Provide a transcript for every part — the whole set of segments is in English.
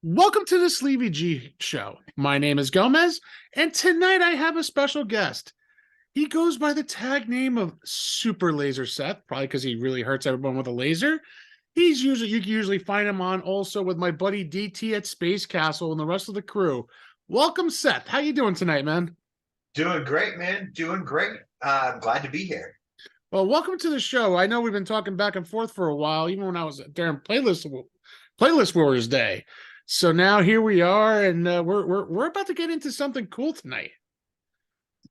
Welcome to the Sleevy G Show. My name is Gomez, and tonight I have a special guest. He goes by the tag name of Super Laser Seth, probably because he really hurts everyone with a laser. You can usually find him on also with my buddy DT at Space Castle and the rest of the crew. Welcome, Seth. How you doing tonight, man? Doing great, man. Doing great. I'm glad to be here. Well, welcome to the show. I know we've been talking back and forth for a while, even when I was during Playlist Wars Day. So now here we are, and we're about to get into something cool tonight.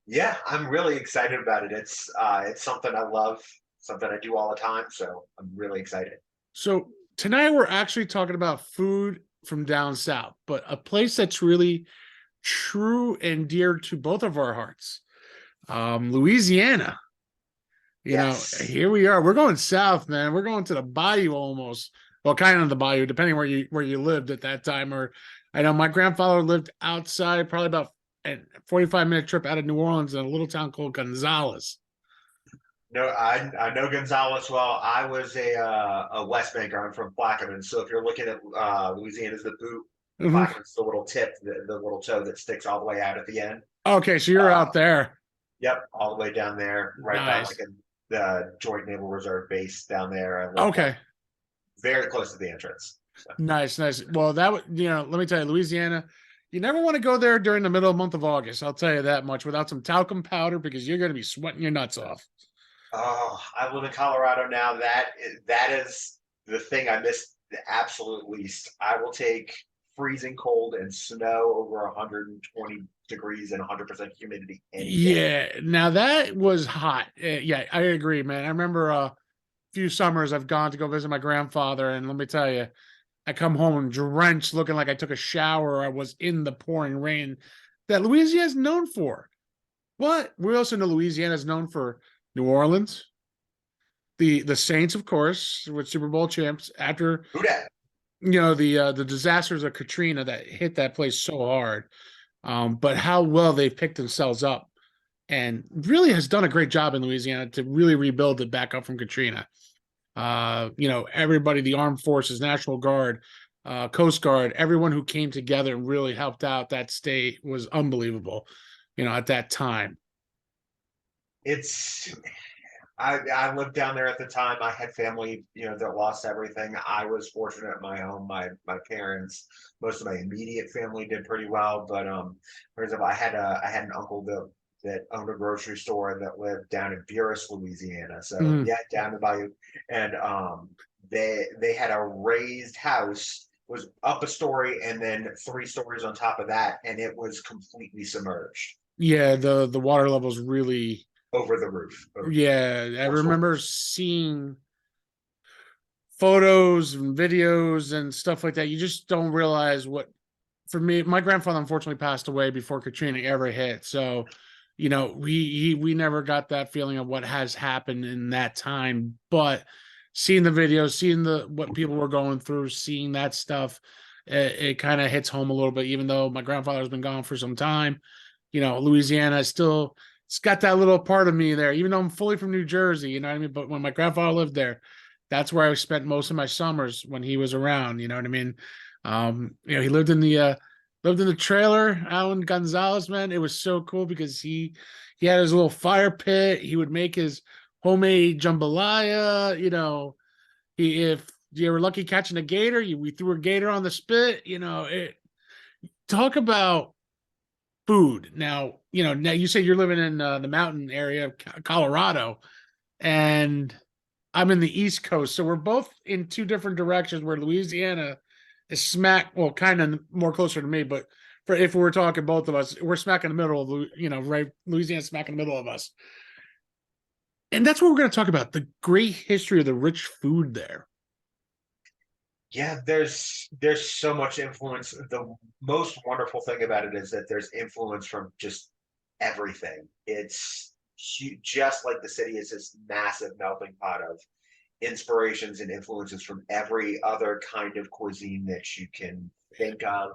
Yeah, I'm really excited about it. It's something I love, something I do all the time. So I'm really excited. So tonight we're actually talking about food from down south, but a place that's really true and dear to both of our hearts. Louisiana. Yes. Here we are. We're going south, man. We're going to the bayou almost. Well, kind of the bayou, depending where you lived at that time. Or I know my grandfather lived outside, probably about a 45-minute trip out of New Orleans in a little town called Gonzales. No, I know Gonzales well. I was a West Banker. I'm from Plaquemine. So if you're looking at Louisiana's the boot, Mm-hmm. Plaquemine's the little tip, the little toe that sticks all the way out at the end. Okay, so you're Uh, out there. yep, all the way down there, right by like Nice. the Joint Naval Reserve base down there. I live like Okay. very close to the entrance. So. Nice. Well, that would, let me tell you, Louisiana, you never want to go there during the middle of the month of August. I'll tell you that much without some talcum powder because you're going to be sweating your nuts off. Oh, I live in Colorado now. That is the thing I miss the absolute least. I will take freezing cold and snow over 120 degrees and 100% humidity any day. Yeah. Now that was hot. Yeah, I agree, man. I remember a few summers I've gone to go visit my grandfather, and let me tell you, I come home drenched, looking like I took a shower. I was in the pouring rain that Louisiana is known for. But we also know Louisiana is known for New Orleans, the Saints, of course, with Super Bowl champs. After Who dat? the disasters of Katrina that hit that place so hard, but how well they've picked themselves up and really has done a great job in Louisiana to really rebuild it back up from Katrina. Everybody, the armed forces, National Guard, Coast Guard, everyone who came together and really helped out that state was unbelievable, at that time. It's I lived down there at the time. I had family, that lost everything. I was fortunate at my home. My parents, most of my immediate family did pretty well. But for example, I had an uncle that owned a grocery store that lived down in Buras, Louisiana. So Mm. yeah, down the bayou. And they had a raised house, was up a story and then 3 stories on top of that, and it was completely submerged Yeah, the water levels really. over the roof. Yeah, I 4 stories. remember seeing photos and videos and stuff like that. You just don't realize what. For me, my grandfather unfortunately passed away before Katrina ever hit. So, we never got that feeling of what has happened in that time. But seeing the videos, seeing the what people were going through, seeing that stuff, it kind of hits home a little bit. Even though my grandfather's been gone for some time, Louisiana is still. It's got that little part of me there, even though I'm fully from New Jersey, you know what I mean? But when my grandfather lived there, that's where I spent most of my summers when he was around, you know what I mean? He lived in the trailer out in Gonzales, man. It was so cool because he had his little fire pit. He would make his homemade jambalaya. If you were lucky catching a gator, we threw a gator on the spit. Talk about food. Now you say you're living in the mountain area of Colorado, and I'm in the East Coast, so we're both in two different directions. Where Louisiana is well, kind of more closer to me, but if we're talking both of us, we're smack in the middle of right. Louisiana smack in the middle of us, and that's what we're going to talk about: the great history of the rich food there. Yeah, there's so much influence. The most wonderful thing about it is that there's influence from just everything. It's just like the city is this massive melting pot of inspirations and influences from every other kind of cuisine that you can think of,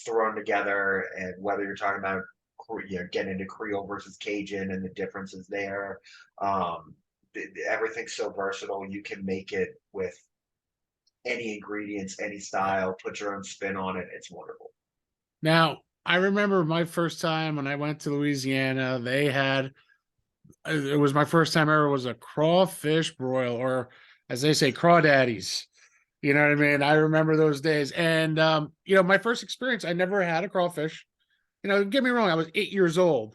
thrown together. And whether you're talking about getting into Creole versus Cajun and the differences there, everything's so versatile. You can make it with any ingredients, any style, put your own spin on it. It's wonderful. Now, I remember my first time when I went to Louisiana, they had it was my first time ever was a crawfish broil, or as they say, crawdaddies. You know what I mean? I remember those days. And my first experience, I never had a crawfish. Don't get me wrong, I was 8 years old.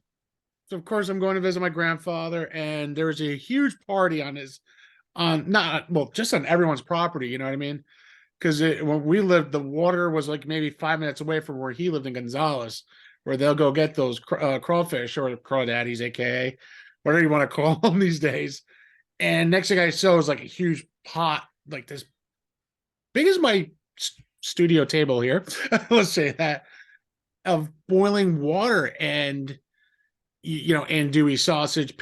So of course I'm going to visit my grandfather, and there was a huge party on his on not well, just on everyone's property, you know what I mean? Because when we lived, the water was like maybe 5 minutes away from where he lived in Gonzales, where they'll go get those crawfish or crawdaddies, aka whatever you want to call them these days. And next thing I saw was like a huge pot, like this big as my studio table here. Let's say that, of boiling water, and andouille sausage,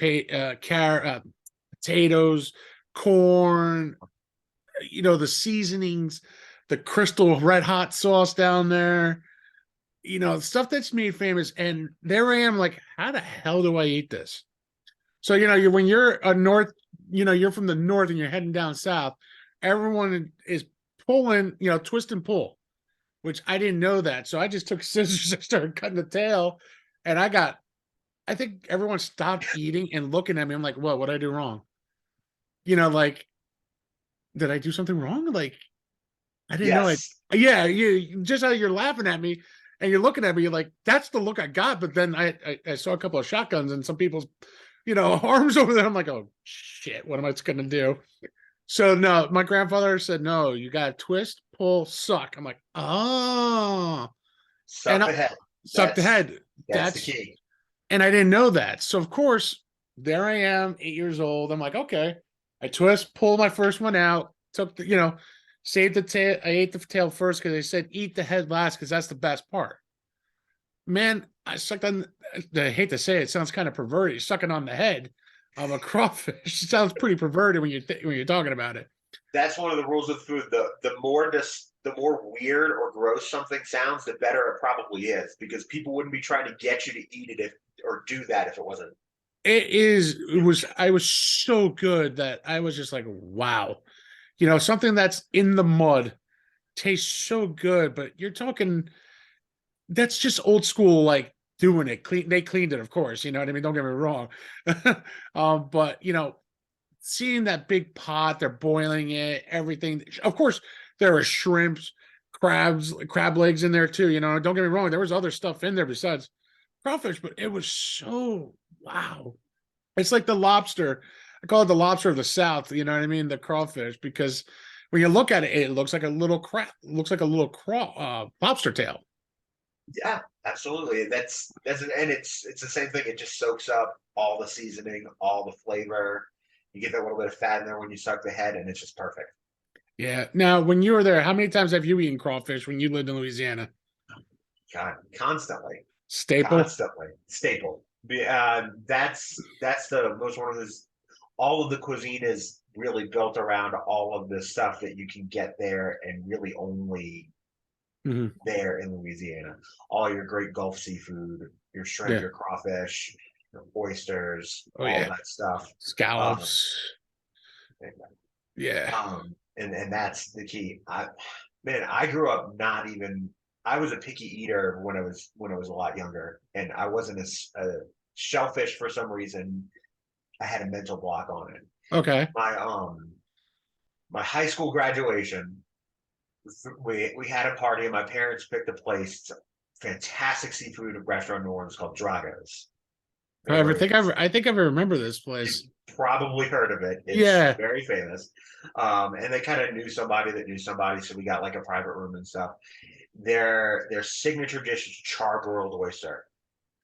potatoes, corn, the seasonings, the crystal red hot sauce down there, stuff that's made famous. And there I am, like, how the hell do I eat this? So, when you're a north, you're from the north and you're heading down south, everyone is pulling, twist and pull, which I didn't know that. So I just took scissors and started cutting the tail. And I think everyone stopped eating and looking at me. I'm like, what did I do wrong? Like, did I do something wrong? Like, I didn't know. Yes. Yeah, you just how you're laughing at me and you're looking at me, you're like, that's the look I got. But then I saw a couple of shotguns and some people's, arms over there. I'm like, oh shit, what am I going to do? So no, my grandfather said, no, you got to twist, pull, suck. I'm like, oh, Suck and the head. suck the head. That's the key. And I didn't know that. So of course, there I am, 8 years old. I'm like, okay. I twist, pull my first one out, took the, saved the tail. I ate the tail first because they said eat the head last because that's the best part. Man, I sucked on. I hate to say it, sounds kind of perverted. Sucking on the head of a crawfish. It sounds pretty perverted when you're talking about it. That's one of the rules of food. The more weird or gross something sounds, the better it probably is, because people wouldn't be trying to get you to eat it or do that if it wasn't. I was so good that I was just like, wow. Something that's in the mud tastes so good, but you're talking, that's just old school, like doing it clean. They cleaned it, of course, you know what I mean? Don't get me wrong. But seeing that big pot, they're boiling it, everything. Of course, there are shrimps, crab legs in there too. Don't get me wrong, there was other stuff in there besides crawfish, but it was so wow. It's like the lobster. I call it the lobster of the South. You know what I mean? The crawfish, because when you look at it, it looks like a little lobster tail. Yeah, absolutely. That's and it's the same thing. It just soaks up all the seasoning, all the flavor. You get that little bit of fat in there when you suck the head, and it's just perfect. Yeah. Now, when you were there, how many times have you eaten crawfish when you lived in Louisiana? Constantly, Staple. constantly, staple. That's the most one of those. All of the cuisine is really built around all of the stuff that you can get there, and really only there in Louisiana. All your great Gulf seafood, your shrimp, Yeah. your crawfish, your oysters, Oh all yeah. that stuff. Scallops. Um, Yeah. and that's the key. I grew up not even. I was a picky eater when I was a lot younger, and I wasn't a shellfish for some reason. I had a mental block on it. Okay. My high school graduation, we had a party, and my parents picked a place, fantastic seafood restaurant in New Orleans called Drago's. I think I remember this place. Probably heard of it. It's Yeah. very famous. And they kind of knew somebody that knew somebody, so we got like a private room and stuff. Their signature dish is charbroiled oyster.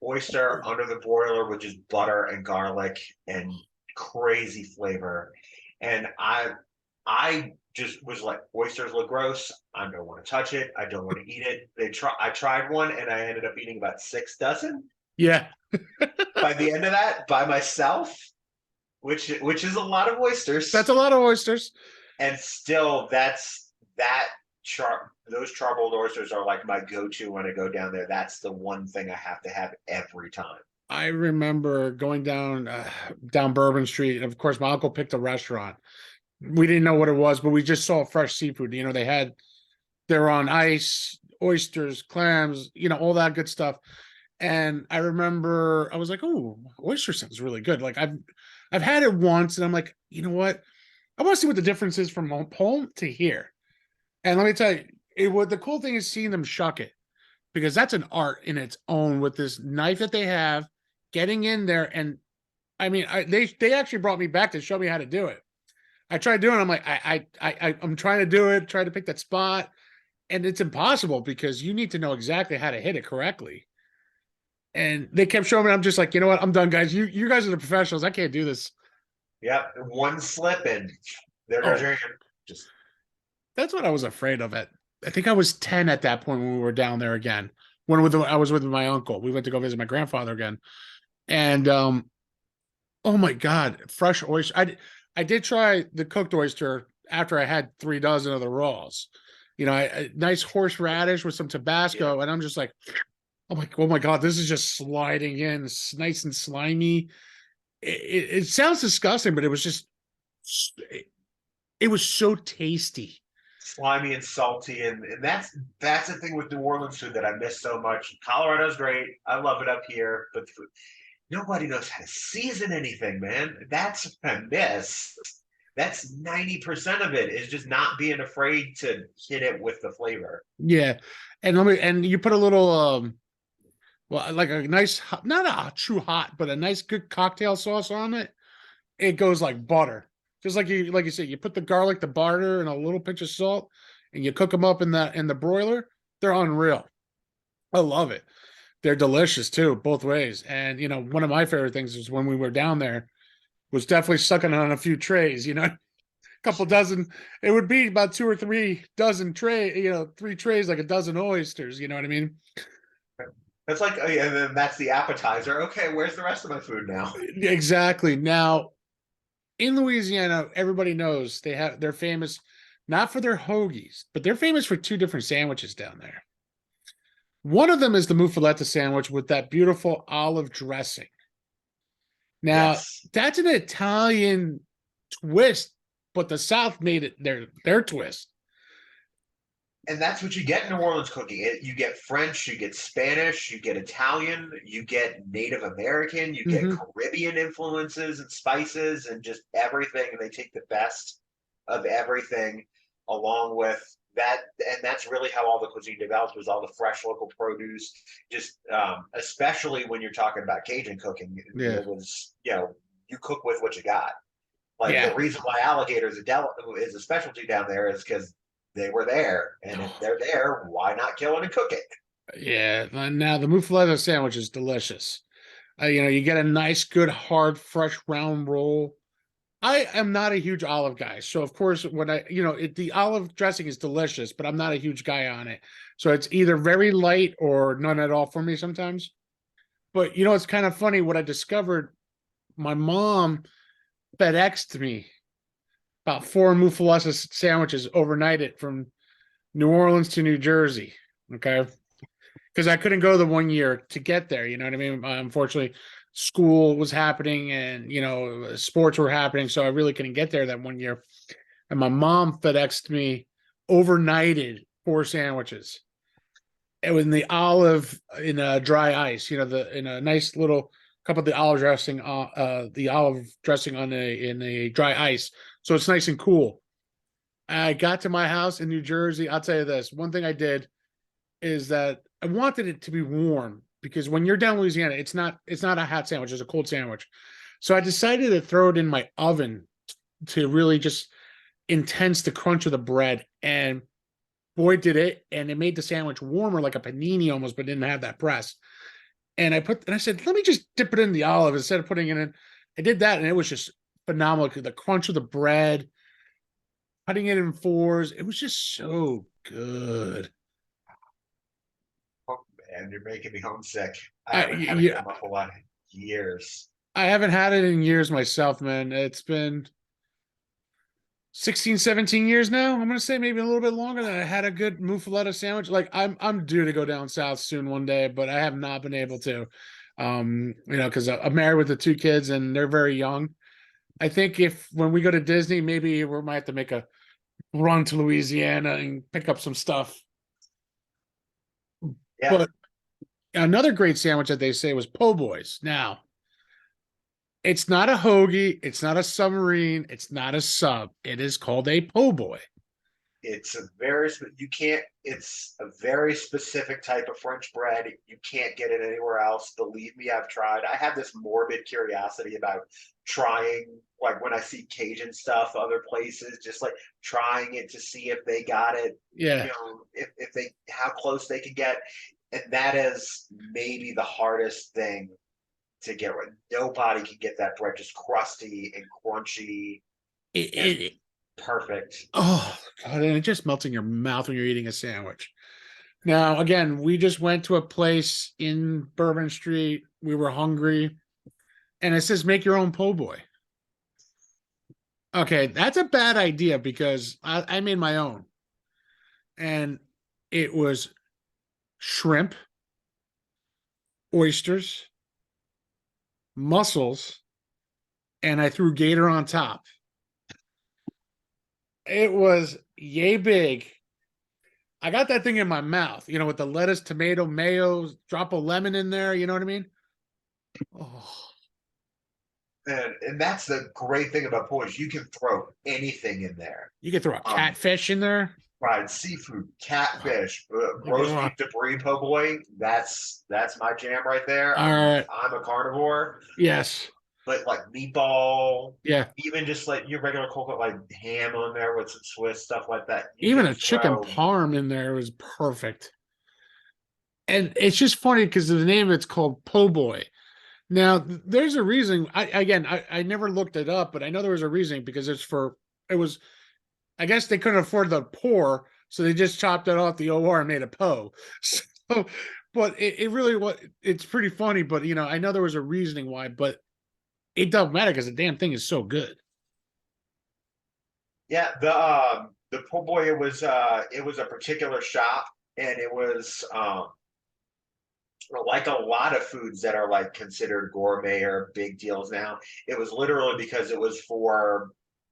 Oyster under the broiler with just butter and garlic and crazy flavor. And I just was like, oysters look gross. I don't want to touch it. I don't want to eat it. I tried one and I ended up eating about 6 dozen. Yeah. By the end of that, by myself, which is a lot of oysters. That's a lot of oysters. And still, those charbroiled oysters are like my go-to when I go down there. That's the one thing I have to have every time. I remember going down Bourbon Street, and of course, my uncle picked a restaurant We didn't know what it was, but we just saw fresh seafood. You know, they're on ice, oysters, clams, you know, all that good stuff. And I remember I was like, "Oh, oyster sounds really good." Like I've had it once, and I'm like, you know what? I want to see what the difference is from home to here. And let me tell you, what the cool thing is seeing them shuck it, because that's an art in its own with this knife that they have, getting in there. And I mean, they actually brought me back to show me how to do it. I tried doing it. I'm like, I'm trying to do it, try to pick that spot, and it's impossible because you need to know exactly how to hit it correctly. And they kept showing me. I'm just like, you know what? I'm done, guys. You guys are the professionals. I can't do this. Yep, one slip and there goes Oh, your hand. Just that's what I was afraid of. I think I was 10 at that point when we were down there again. I was with my uncle. We went to go visit my grandfather again. And oh my God, fresh oyster. I did try the cooked oyster after I had 3 dozen of the raws. You know, a nice horseradish with some yeah. Tabasco, and I'm just like, oh my God, this is just sliding in, it's nice and slimy. It sounds disgusting, but it was just it was so tasty. Slimy and salty, and that's the thing with New Orleans food that I miss so much. Colorado's great. I love it up here, but nobody knows how to season anything, man. That's what I miss. That's 90% of it is just not being afraid to hit it with the flavor. Yeah, and you put a little well, like a nice not a true hot, but a nice good cocktail sauce on it. It goes like butter. Just like you said, you put the garlic, the butter, and a little pinch of salt, and you cook them up in the broiler. They're unreal. I love it. They're delicious too, both ways. And you know, one of my favorite things is when we were down there was definitely sucking on a few trays. You know, a couple dozen. It would be about 2 or 3 dozen tray. You know, 3 trays, like a dozen oysters. You know what I mean? It's like, oh, yeah, and then that's the appetizer. Okay, where's the rest of my food now? Exactly. Now in Louisiana, everybody knows they're famous not for their hoagies, but they're famous for 2 different sandwiches down there. One of them is the muffaletta sandwich with that beautiful olive dressing. Now, Yes. that's an Italian twist, but the South made it their twist. And that's what you get in New Orleans cooking. You get French, you get Spanish, you get Italian, you get Native American, you get Mm-hmm. Caribbean influences and spices and just everything. And they take the best of everything along with that. And that's really how all the cuisine developed, was all the fresh local produce. Just especially when you're talking about Cajun cooking, Yeah. it was, you cook with what you got. Like the Yeah. reason why alligator is a specialty down there is because they were there, and if they're there, why not kill it and cook it? Yeah. Now the muffaletta sandwich is delicious. You know, you get a nice, good, hard, fresh round roll. I am not a huge olive guy, so of course, when the olive dressing is delicious, but I'm not a huge guy on it. So it's either very light or none at all for me sometimes. But you know, it's kind of funny what I discovered. My mom FedExed me about 4 muffaletta sandwiches overnighted from New Orleans to New Jersey. Okay, because I couldn't go the one year to get there. You know what I mean? Unfortunately, school was happening and sports were happening, so I really couldn't get there that one year. And my mom FedExed me overnighted 4 sandwiches. It was in the olive in a dry ice. You know, in a nice little cup of the olive dressing on a dry ice, so it's nice and cool. I got to my house in New Jersey. I'll tell you this: one thing I did is that I wanted it to be warm because when you're down in Louisiana, it's not a hot sandwich, it's a cold sandwich. So I decided to throw it in my oven to really just intense the crunch of the bread. And boy, did it. And it made the sandwich warmer, like a panini almost, but didn't have that press. And I said, let me just dip it in the olive instead of putting it in. I did that, and it was just phenomenal. The crunch of the bread, cutting it in fours, it was just so good. Oh, man, you're making me homesick. I I haven't had a yeah, good muffaletta in years. I haven't had it in years myself, man. It's been 16, 17 years now. I'm gonna say maybe a little bit longer that I had a good muffaletta sandwich. Like I'm due to go down south soon one day, but I have not been able to. Because I'm married with the 2 kids and they're very young. I think if when we go to Disney, maybe we might have to make a run to Louisiana and pick up some stuff. Yeah, But another great sandwich that they say was po' boys. Now, it's not a hoagie, it's not a submarine, it's not a sub. It is called a po' boy. it's a very you can't. It's a very specific type of French bread. You can't get it anywhere else. Believe me, I've tried. I have this morbid curiosity about trying, like when I see Cajun stuff other places, just like trying it to see if they got it. Yeah. If they how close they can get, and that is maybe the hardest thing to get right. Nobody can get that bread just crusty and crunchy It, and it, perfect. oh, God, and it just melts in your mouth when you're eating a sandwich. Now, again, we just went to a place in Bourbon Street. We were hungry, and it says make your own po' boy. Okay, that's a bad idea because I made my own, and it was shrimp, oysters, mussels, and I threw gator on top. It was yay big. I got that thing in my mouth, with the lettuce, tomato, mayo, drop of lemon in there. You know what I mean? Oh, And that's the great thing about porridge. You can throw anything in there. you could throw a Um, catfish in there. Fried seafood, catfish, roast Oh, beef debris po' boy. That's my jam right there. all right. I'm a carnivore, Yes. but like meatball, Yeah. even just like your regular cold like ham on there with some Swiss stuff like that. You Even can a chicken throw. parm in there was perfect. And it's just funny because the name it's called po' boy. Now, there's a reason. I never looked it up, but I know there was a reason because it was, I guess they couldn't afford the poor, so they just chopped it off the OR and made a po. So, but it really was, it's pretty funny, but I know there was a reasoning why, but it doesn't matter because the damn thing is so good. Yeah, the po' boy it was a particular shop and it was like a lot of foods that are like considered gourmet or big deals now. It was literally because it was for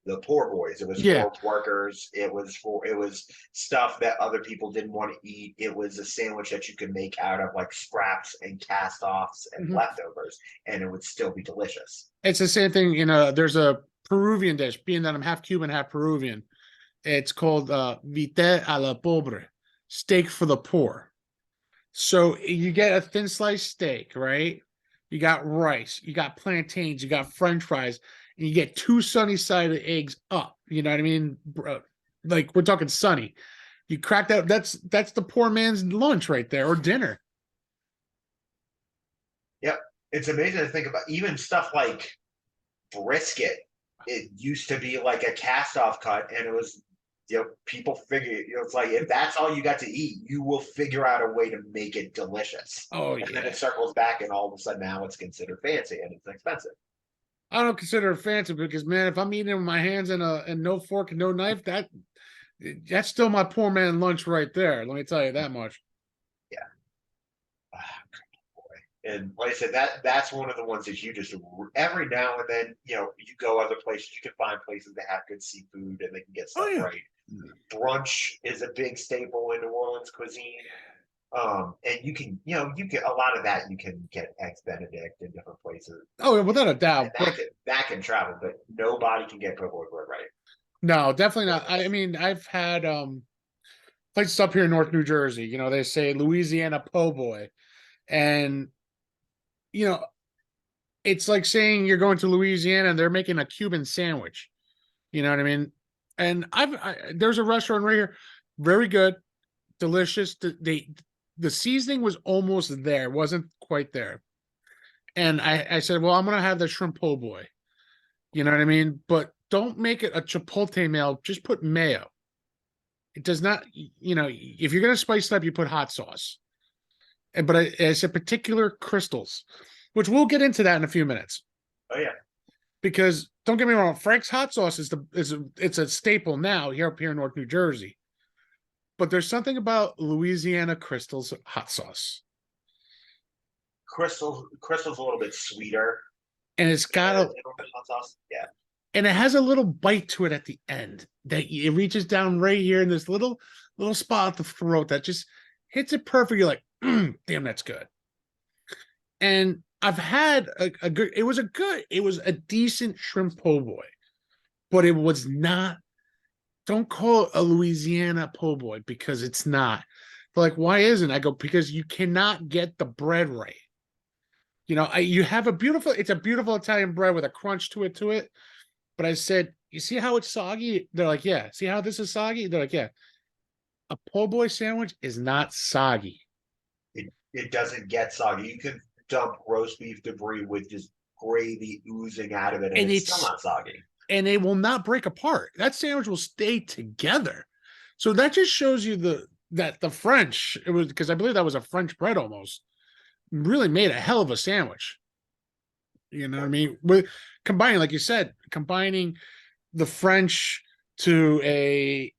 the poor boys. It was Yeah. for workers. It was stuff that other people didn't want to eat. It was a sandwich that you could make out of like scraps and cast offs and Mhm. leftovers, and it would still be delicious. It's the same thing. There's a Peruvian dish, being that I'm half Cuban, half Peruvian. It's called vite a la pobre, steak for the poor. So you get a thin sliced steak, right? You got rice, you got plantains, you got French fries, and you get two sunny side eggs up. You know what I mean? Like we're talking sunny. You crack that. That's the poor man's lunch right there, or dinner. Yep. It's amazing to think about even stuff like brisket. It used to be like a cast off cut, and it was people figure it's like if that's all you got to eat, you will figure out a way to make it delicious. Oh And then yeah. it circles back, and all of a sudden now it's considered fancy and it's expensive. I don't consider it fancy because man, if I'm eating it with my hands and no fork and no knife, that's still my poor man lunch right there. Let me tell you that much. Yeah. Ah, boy. And like I said, that's one of the ones that you just every now and then, you go other places, you can find places that have good seafood and they can get Oh stuff yeah. right. Brunch is a big staple in New Orleans cuisine. And you get a lot of that. You can get eggs Benedict in different places, Oh, yeah, without a and doubt. But that can travel, but nobody can get po' boy bread right. no, definitely not. I mean, I've had places up here in North New Jersey. They say Louisiana po' boy, and you know, it's like saying you're going to Louisiana and they're making a Cuban sandwich. You know what I mean? And there's a restaurant right here, very good, delicious. The seasoning was almost there, wasn't quite there. And I said, well, I'm gonna have the shrimp po' boy. You know what I mean? But don't make it a chipotle mayo. Just put mayo. It does not, if you're gonna spice it up, you put hot sauce. But I said particular crystals, which we'll get into that in a few minutes. Oh yeah, Because don't get me wrong, Frank's hot sauce it's a staple now here up here in North New Jersey. But there's something about Louisiana Crystal's hot sauce, crystal's a little bit sweeter and it's got than a normal hot sauce. Yeah, and it has a little bite to it at the end that it reaches down right here in this little spot at the throat that just hits it perfect. You're like, damn, that's good. And I've had a good. It was a decent shrimp po' boy, but it was not. Don't call it a Louisiana po' boy because it's not. But like, why isn't? I go because you cannot get the bread right. You have a beautiful. It's a beautiful Italian bread with a crunch to it. But I said, you see how it's soggy? They're like, yeah. See how this is soggy? They're like, yeah. A po' boy sandwich is not soggy. It doesn't get soggy. You can dump roast beef debris with just gravy oozing out of it, and And it's still it's not soggy. and they will not break apart. That sandwich will stay together. So that just shows you that the French, it was because I believe that was a French bread almost, really made a hell of a sandwich. You know what I mean? With combining, like you said, combining the French to a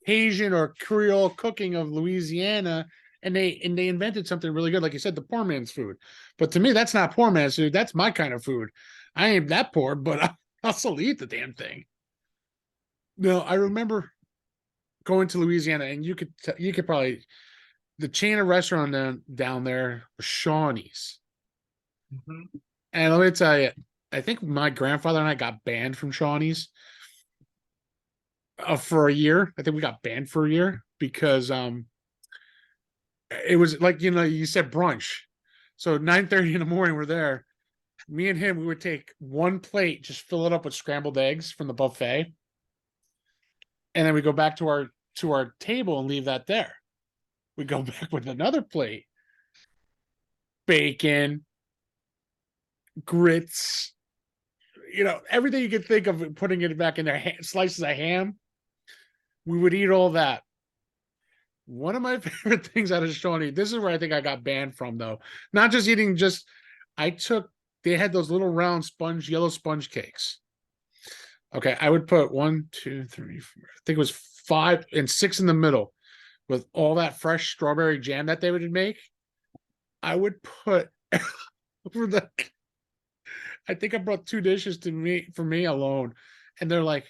Asian or Creole cooking of Louisiana, and they invented something really good, like you said, the poor man's food. But to me, that's not poor man's food. That's my kind of food. I ain't that poor, but I'll still eat the damn thing. No, I remember going to Louisiana, and you could probably the chain of restaurant down there was Shawnee's. Mm-hmm. And let me tell you, I think my grandfather and I got banned from Shawnee's for a year. I think we got banned for a year because it was like you said brunch. So 9:30 in the morning we're there. Me and him, we would take one plate, just fill it up with scrambled eggs from the buffet, and then we go back to our table and leave that there. We go back with another plate, bacon, grits, everything you could think of, putting it back in there, slices of ham. We would eat all that. One of my favorite things out of Shawnee, this is where I think I got banned from, though. Not just eating, they had those little round yellow sponge cakes. Okay, I would put 1, 2, 3, 4, I think it was 5 and 6 in the middle with all that fresh strawberry jam that they would make. I would put for the I think I brought 2 dishes to me for me alone. And they're like,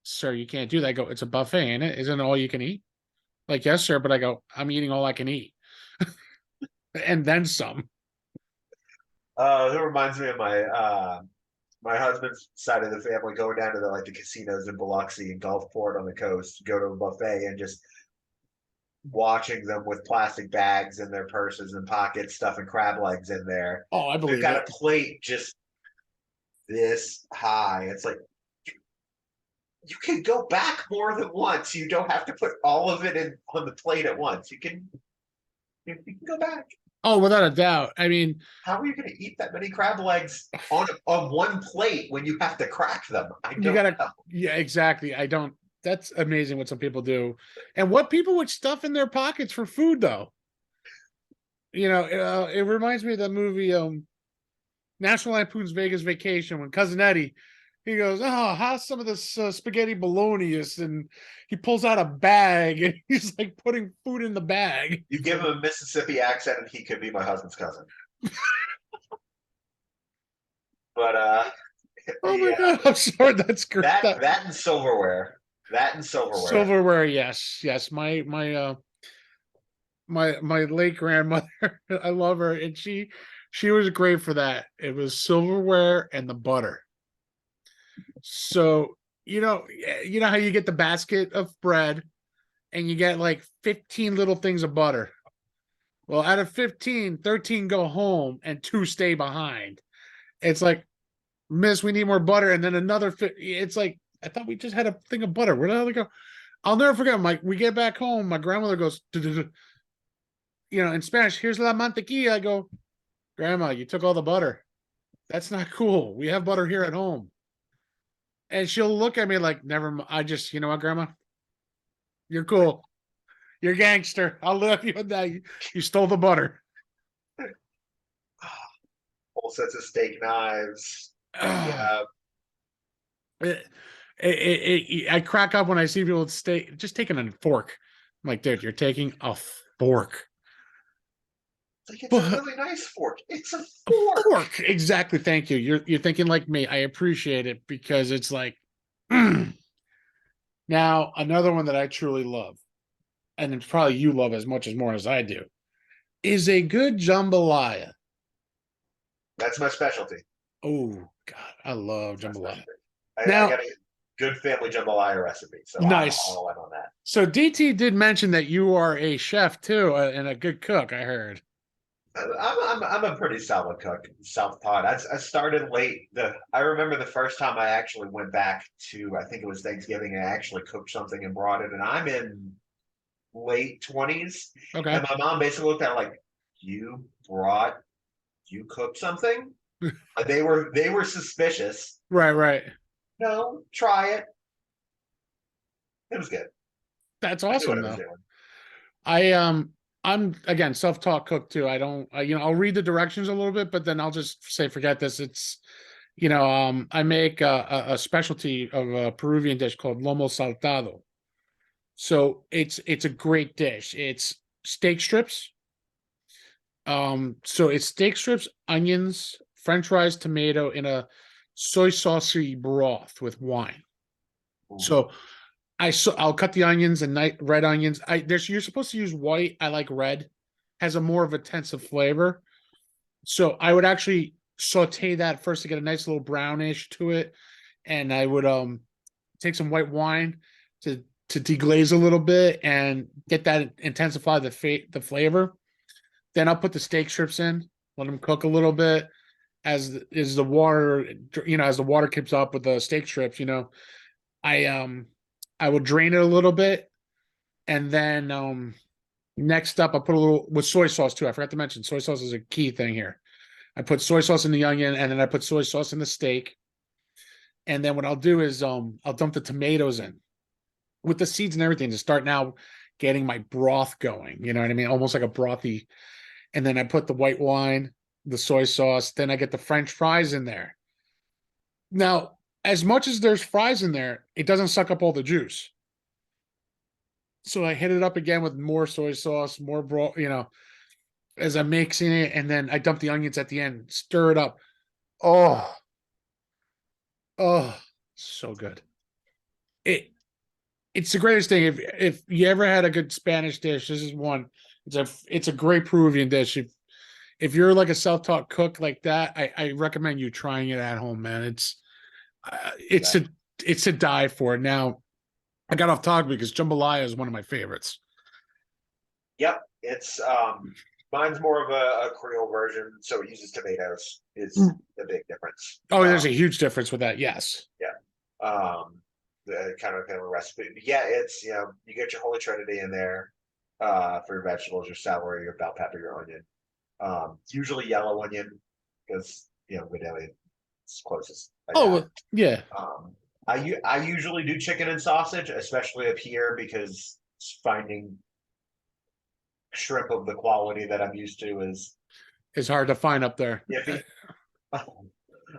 sir, you can't do that. I go, it's a buffet, ain't it? Isn't it all you can eat? Like, yes, sir. But I go, I'm eating all I can eat. And then some. That reminds me of my husband's side of the family going down to the casinos in Biloxi and Gulfport on the coast, go to a buffet and just watching them with plastic bags in their purses and pockets, stuffing crab legs in there. Oh, I They've believe got it. a plate just this high. It's like you can go back more than once. You don't have to put all of it in on the plate at once. You can go back. Oh, without a doubt. I mean, How are you going to eat that many crab legs on one plate when you have to crack them? I you don't gotta, know. yeah, exactly. I don't, that's amazing what some people do. And what people would stuff in their pockets for food, though. It reminds me of the movie National Lampoon's Vegas Vacation when Cousin Eddie, he goes, "Oh, how's some of this spaghetti bolognese?" And he pulls out a bag and he's like putting food in the bag. You give him a Mississippi accent, and he could be my husband's cousin. But Oh my yeah, god, I'm sorry, that's great. that and silverware, that and silverware. Silverware, yes, yes. My late grandmother, I love her, and she was great for that. It was silverware and the butter. So you know how you get the basket of bread and you get like 15 little things of butter. Well, out of 15, 13 go home and 2 stay behind. It's like, Miss, we need more butter. And then another, it's like, I thought we just had a thing of butter. Where the hell did it go? I'll never forget. We get back home. My grandmother goes, in Spanish, here's la mantequilla. I go, Grandma, you took all the butter. That's not cool. We have butter here at home. And she'll look at me like, never mind. I just, you know what, Grandma? You're cool. You're gangster. I'll let you with that. You stole the butter. Whole sets of steak knives. Yeah, I crack up when I see people just taking a fork. I'm like, dude, you're taking a fork. It's like, it's a But really nice fork. It's a a fork. fork, exactly. Thank you. You're thinking like me. I appreciate it because it's like now another one that I truly love, and it's probably you love as much as more as I do, is a good jambalaya. That's my specialty. Oh God, I love That's my jambalaya. specialty. I Now, got a good family jambalaya recipe, so I'm nice. all in on that. So DT did mention that you are a chef too, and a good cook. I heard. I'm a pretty solid cook, self-taught. I started late. I remember the first time I actually went back to, I think it was Thanksgiving, and I actually cooked something and brought it, and I'm in late 20s, Okay. and my mom basically looked at it like, you brought, you cooked something? They were suspicious. Right, right. No, try it. It was good. That's I knew what awesome I was though. doing. I I'm again self-taught cook too. I don't I'll read the directions a little bit, but then I'll just say forget this. It's I make a specialty of a Peruvian dish called lomo saltado. So it's a great dish. It's steak strips. So it's steak strips, onions, French fries, tomato in a soy saucy broth with wine. Ooh, So I'll cut the onions and red onions. You're supposed to use white. I like red. Has a more of a intensive flavor. So I would actually saute that first to get a nice little brownish to it, and I would take some white wine to deglaze a little bit and get that intensify the flavor. Then I'll put the steak strips in, let them cook a little bit as the water, as the water keeps up with the steak strips. I I will drain it a little bit, and then next up I put a little with soy sauce too. I forgot to mention soy sauce is a key thing here. I put soy sauce in the onion, and then I put soy sauce in the steak. And then what I'll do is I'll dump the tomatoes in with the seeds and everything to start now getting my broth going. You know what I mean? Almost like a brothy. And then I put the white wine, the soy sauce, then I get the French fries in there. Now, as much as there's fries in there, it doesn't suck up all the juice. So I hit it up again with more soy sauce, more broth, as I'm mixing it, and then I dump the onions at the end, stir it up. Oh, oh, so good. It it's the greatest thing. If you ever had a good Spanish dish, this is one. It's a great Peruvian dish. If you're like a self-taught cook like that, I recommend you trying it at home, man. Uh, it's yeah. a it's a die for it. Now I got off topic because jambalaya is one of my favorites. Yep. It's mine's more of a Creole version, so it uses tomatoes is Mm. the big difference. Oh, there's a huge difference with that. Yes. Yeah. The kind of a recipe. But yeah, it's you get your holy trinity in there for your vegetables, your celery, your bell pepper, your onion. Usually yellow onion because Vidalia is closest I Oh, got. well, yeah. I usually do chicken and sausage, especially up here because finding shrimp of the quality that I'm used to is It's hard to find up there. iffy.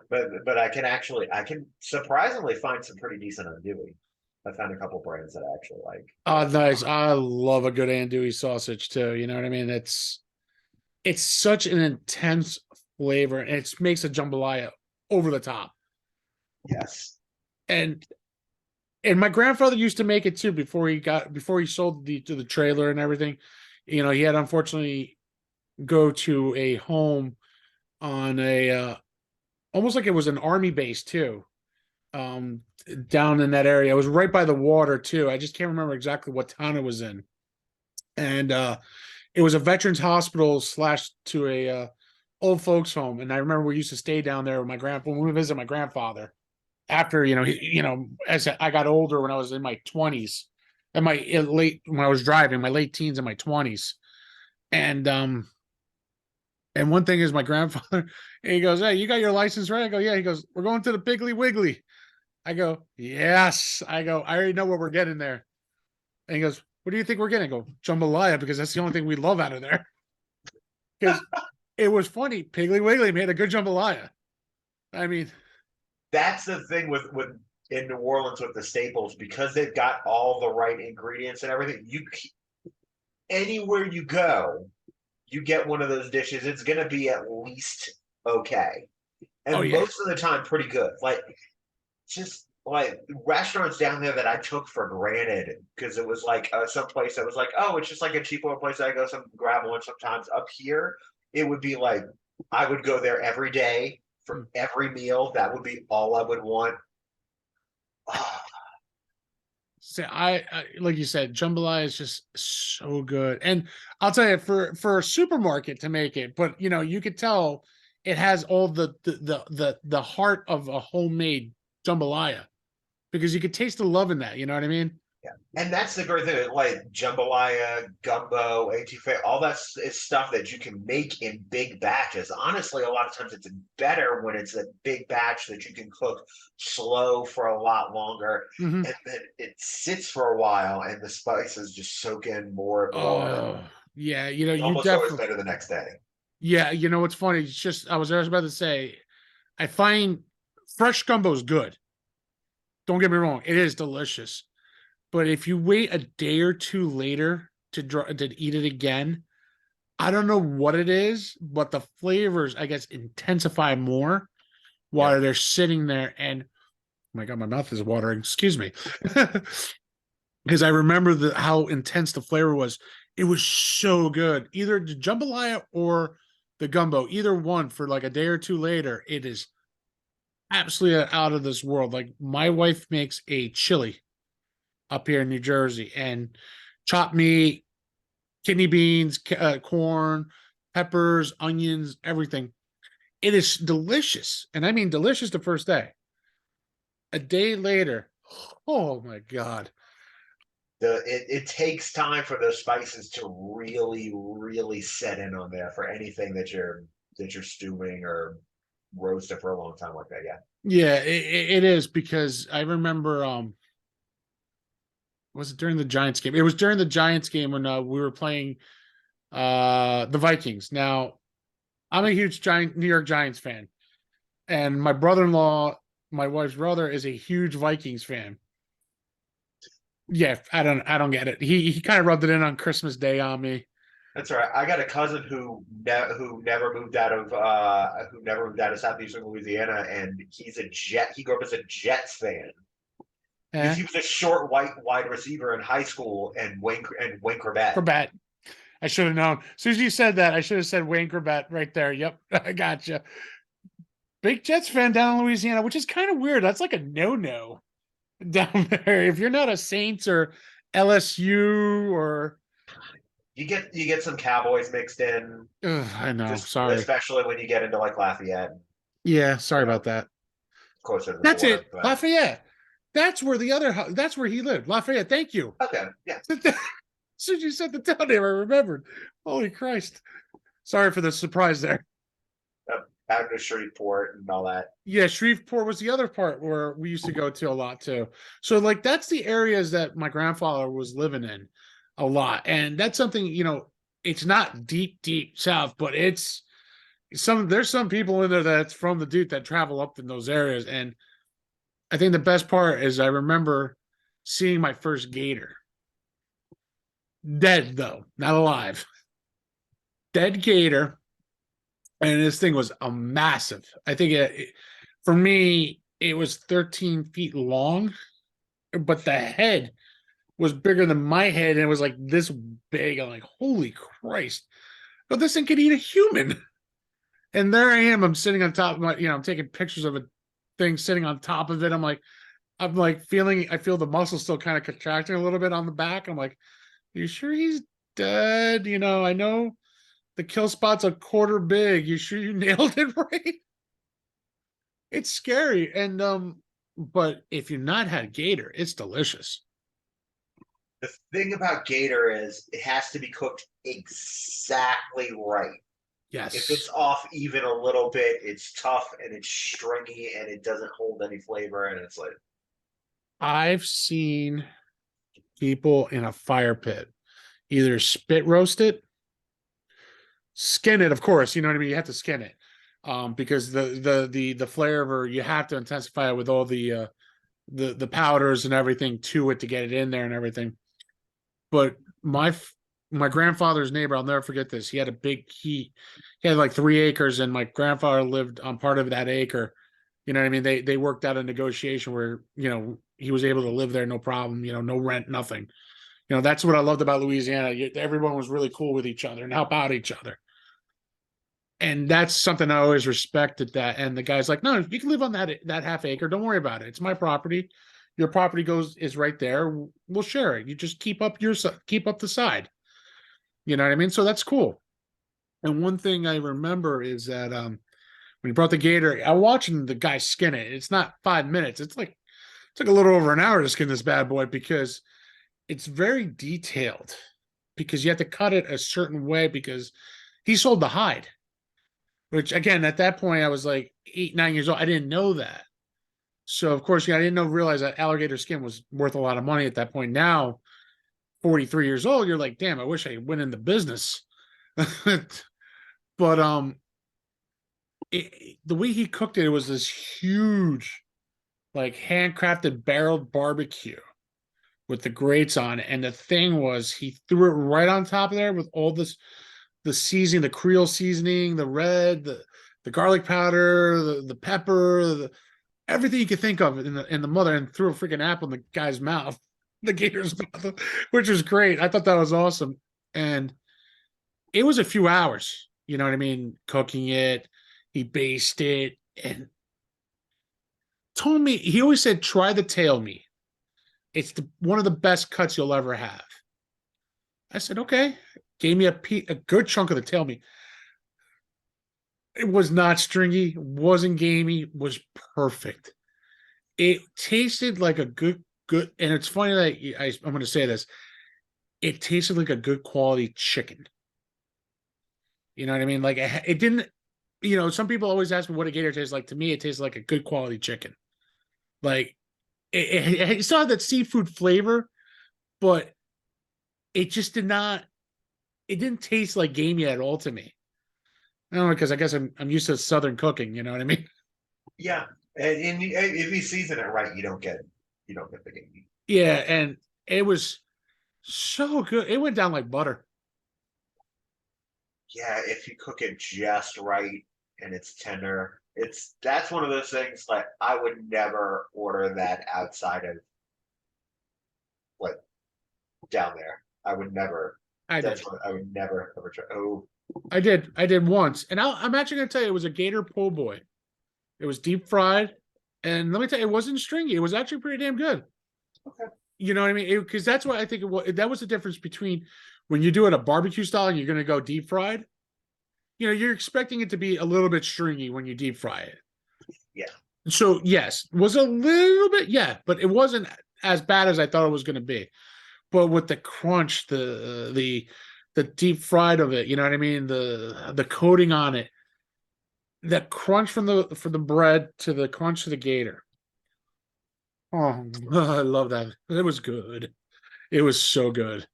But I can surprisingly find some pretty decent andouille. I found a couple brands that I actually like. Oh, nice. I love a good andouille sausage too. You know what I mean? It's such an intense flavor, and it makes a jambalaya over the top. Yes. And my grandfather used to make it too before he sold the trailer and everything. He had unfortunately go to a home on a almost like it was an army base too. Um, Down in that area. It was right by the water too. I just can't remember exactly what town it was in. And it was a veterans hospital slash to a old folks home. And I remember we used to stay down there with my grandpa when we visit my grandfather. After as I got older, when I was in my 20s, and my late when I was driving, my late teens and my 20s, and one thing is my grandfather, he goes, "Hey, you got your license, right?" I go, "Yeah." He goes, "We're going to the Piggly Wiggly." I go, "Yes." I go, "I already know what we're getting there." And he goes, "What do you think we're getting?" I go, "Jambalaya," because that's the only thing we love out of there. Because it was funny. Piggly Wiggly made a good jambalaya. I mean, That's the thing with in New Orleans with the staples because they've got all the right ingredients and everything. You anywhere you go, you get one of those dishes, it's gonna be at least okay. Oh And yeah. most of the time pretty good. Like just like restaurants down there that I took for granted because it was like some place that was like, oh, it's just like a cheap little place I go some grab one sometimes. Up here, it would be like I would go there every day for every meal. That would be all I would want. So I like you said, jambalaya is just so good, and I'll tell you, for a supermarket to make it, but you know, you could tell it has all the heart of a homemade jambalaya because you could taste the love in that. You know what I mean? Yeah. And that's the great thing, like jambalaya, gumbo, etouffee, all that is stuff that you can make in big batches. Honestly, a lot of times it's better when it's a big batch that you can cook slow for a lot longer, Hmm. and then it sits for a while, and the spices just soak in more and more. Oh yeah, you know, It's you almost always definitely. better the next day. Yeah, you know what's funny? It's just I was about to say, I find fresh gumbo is good. Don't get me wrong, it is delicious. But if you wait a day or two later to eat it again, I don't know what it is, but the flavors, I guess, intensify more while Yep. they're sitting there. And oh my God, my mouth is watering. Excuse me. Because I remember how intense the flavor was. It was so good. Either the jambalaya or the gumbo, either one for like a day or two later, it is absolutely out of this world. Like my wife makes a chili up here in New Jersey and chopped meat, kidney beans, corn, peppers, onions, everything. It is delicious. And I mean delicious the first day. A day later, oh my God. It takes time for those spices to really set in on there for anything that you're stewing or roasted for a long time like that. Yeah. Yeah, it is because I remember was it during the Giants game? It was during the Giants game when we were playing the Vikings. Now, I'm a huge New York Giants fan. And my brother-in-law, my wife's brother, is a huge Vikings fan. Yeah, I don't get it. He kind of rubbed it in on Christmas Day on me. That's all right. I got a cousin who never moved out of southeastern Louisiana, and he grew up as a Jets fan because Eh, he was a short white wide receiver in high school and Wayne Corbett. Corbett. I should have known. As soon as you said that, I should have said Wayne Corbett right there. Yep, I gotcha. Big Jets fan down in Louisiana, which is kind of weird. That's like a no-no down there. If you're not a Saints or LSU or You get some Cowboys mixed in, ugh, I know. just Sorry. especially when you get into like Lafayette, Yeah, sorry you know, about that. closer to the That's border. it. But Lafayette. That's where he lived. Lafayette. Thank you. okay, yeah. As soon as you said the town name, I remembered. Holy Christ. Sorry for the surprise there. Out to Shreveport and all that. Yeah, Shreveport was the other part where we used to go to a lot too. So like that's the areas that my grandfather was living in a lot. And that's something, you know, it's not deep south, but it's there's some people in there that's from the Duke that travel up in those areas. And I think the best part is I remember seeing my first gator. Dead though, not alive. Dead gator. And this thing was a massive. I think for me, it was 13 feet long, but the head was bigger than my head, and it was like this big. I'm like, holy Christ! But this thing could eat a human. And there I am. I'm sitting on top of my, I'm taking pictures of a thing sitting on top of it. I'm like feeling. I feel the muscle still kind of contracting a little bit on the back. I'm like, you sure he's dead? I know the kill spot's a quarter big. You sure you nailed it right? It's scary. And but if you've not had gator, it's delicious. The thing about gator is it has to be cooked exactly right. If it's Yes. off even a little bit, it's tough and it's stringy and it doesn't hold any flavor. And it's like, I've seen people in a fire pit either spit roast it, skin it, of course, you know what I mean? You have to skin it. Because the flavor you have to intensify it with all the powders and everything to it to get it in there and everything. But my my grandfather's neighbor, I'll never forget this. He had he had like 3 acres, and my grandfather lived on part of that acre. You know what I mean? They worked out a negotiation where, he was able to live there, no problem, no rent, nothing. That's what I loved about Louisiana. Everyone was really cool with each other and help out each other. And that's something I always respected that. And the guy's like, no, you can live on that half acre. Don't worry about it. It's my property. Your property is right there. We'll share it. You just keep up the side. You know what I mean? So that's cool. And one thing I remember is that when he brought the gator, I'm watching the guy skin it. It's not 5 minutes. It's like a little over an hour to skin this bad boy, because it's very detailed, because you have to cut it a certain way, because he sold the hide, which again, at that point I was like 8, 9 years old. I didn't know that. So of course, I didn't realize that alligator skin was worth a lot of money at that point. Now, 43 years old, you're like, damn, I wish I went in the business. But the way he cooked it was this huge, like handcrafted barreled barbecue with the grates on it. And the thing was, he threw it right on top of there with all this, the seasoning, the Creole seasoning, the red, the garlic powder, the pepper, everything you could think of in the mother, and threw a freaking apple in the guy's mouth, the gator's mouth, which was great. I thought that was awesome. And it was a few hours, you know what I mean, cooking it. He basted it and told me, he always said, try the tail meat. It's one of the best cuts you'll ever have. I said, okay. Gave me a good chunk of the tail meat. It was not stringy, wasn't gamey, was perfect. It tasted like a good, and it's funny that I'm going to say this. It tasted like a good quality chicken. You know what I mean? Like, it didn't, some people always ask me what a gator tastes like. To me, it tastes like a good quality chicken. Like, it still had that seafood flavor, but it just it didn't taste like gamey at all to me. I don't know, because I guess I'm used to Southern cooking, you know what I mean? Yeah, and if you season it right, you don't get the game. Yeah, and it was so good. It went down like butter. Yeah, if you cook it just right and it's tender, that's one of those things, like I would never order that outside of like down there. I would never. I did. That's what I would never ever try. Oh, I did once, and I'm actually gonna tell you, it was a gator po' boy. It was deep fried, and let me tell you, it wasn't stringy. It was actually pretty damn good. okay. You know what I mean? Because that's what I think that was the difference between when you do it a barbecue style and you're going to go deep fried. You're expecting it to be a little bit stringy when you deep fry it. Yeah. So yes, was a little bit, yeah, but it wasn't as bad as I thought it was going to be. But with the crunch, the deep fried of it, you know what I mean? The coating on it, that crunch from the bread to the crunch of the gator. Oh, I love that. It was good. It was so good.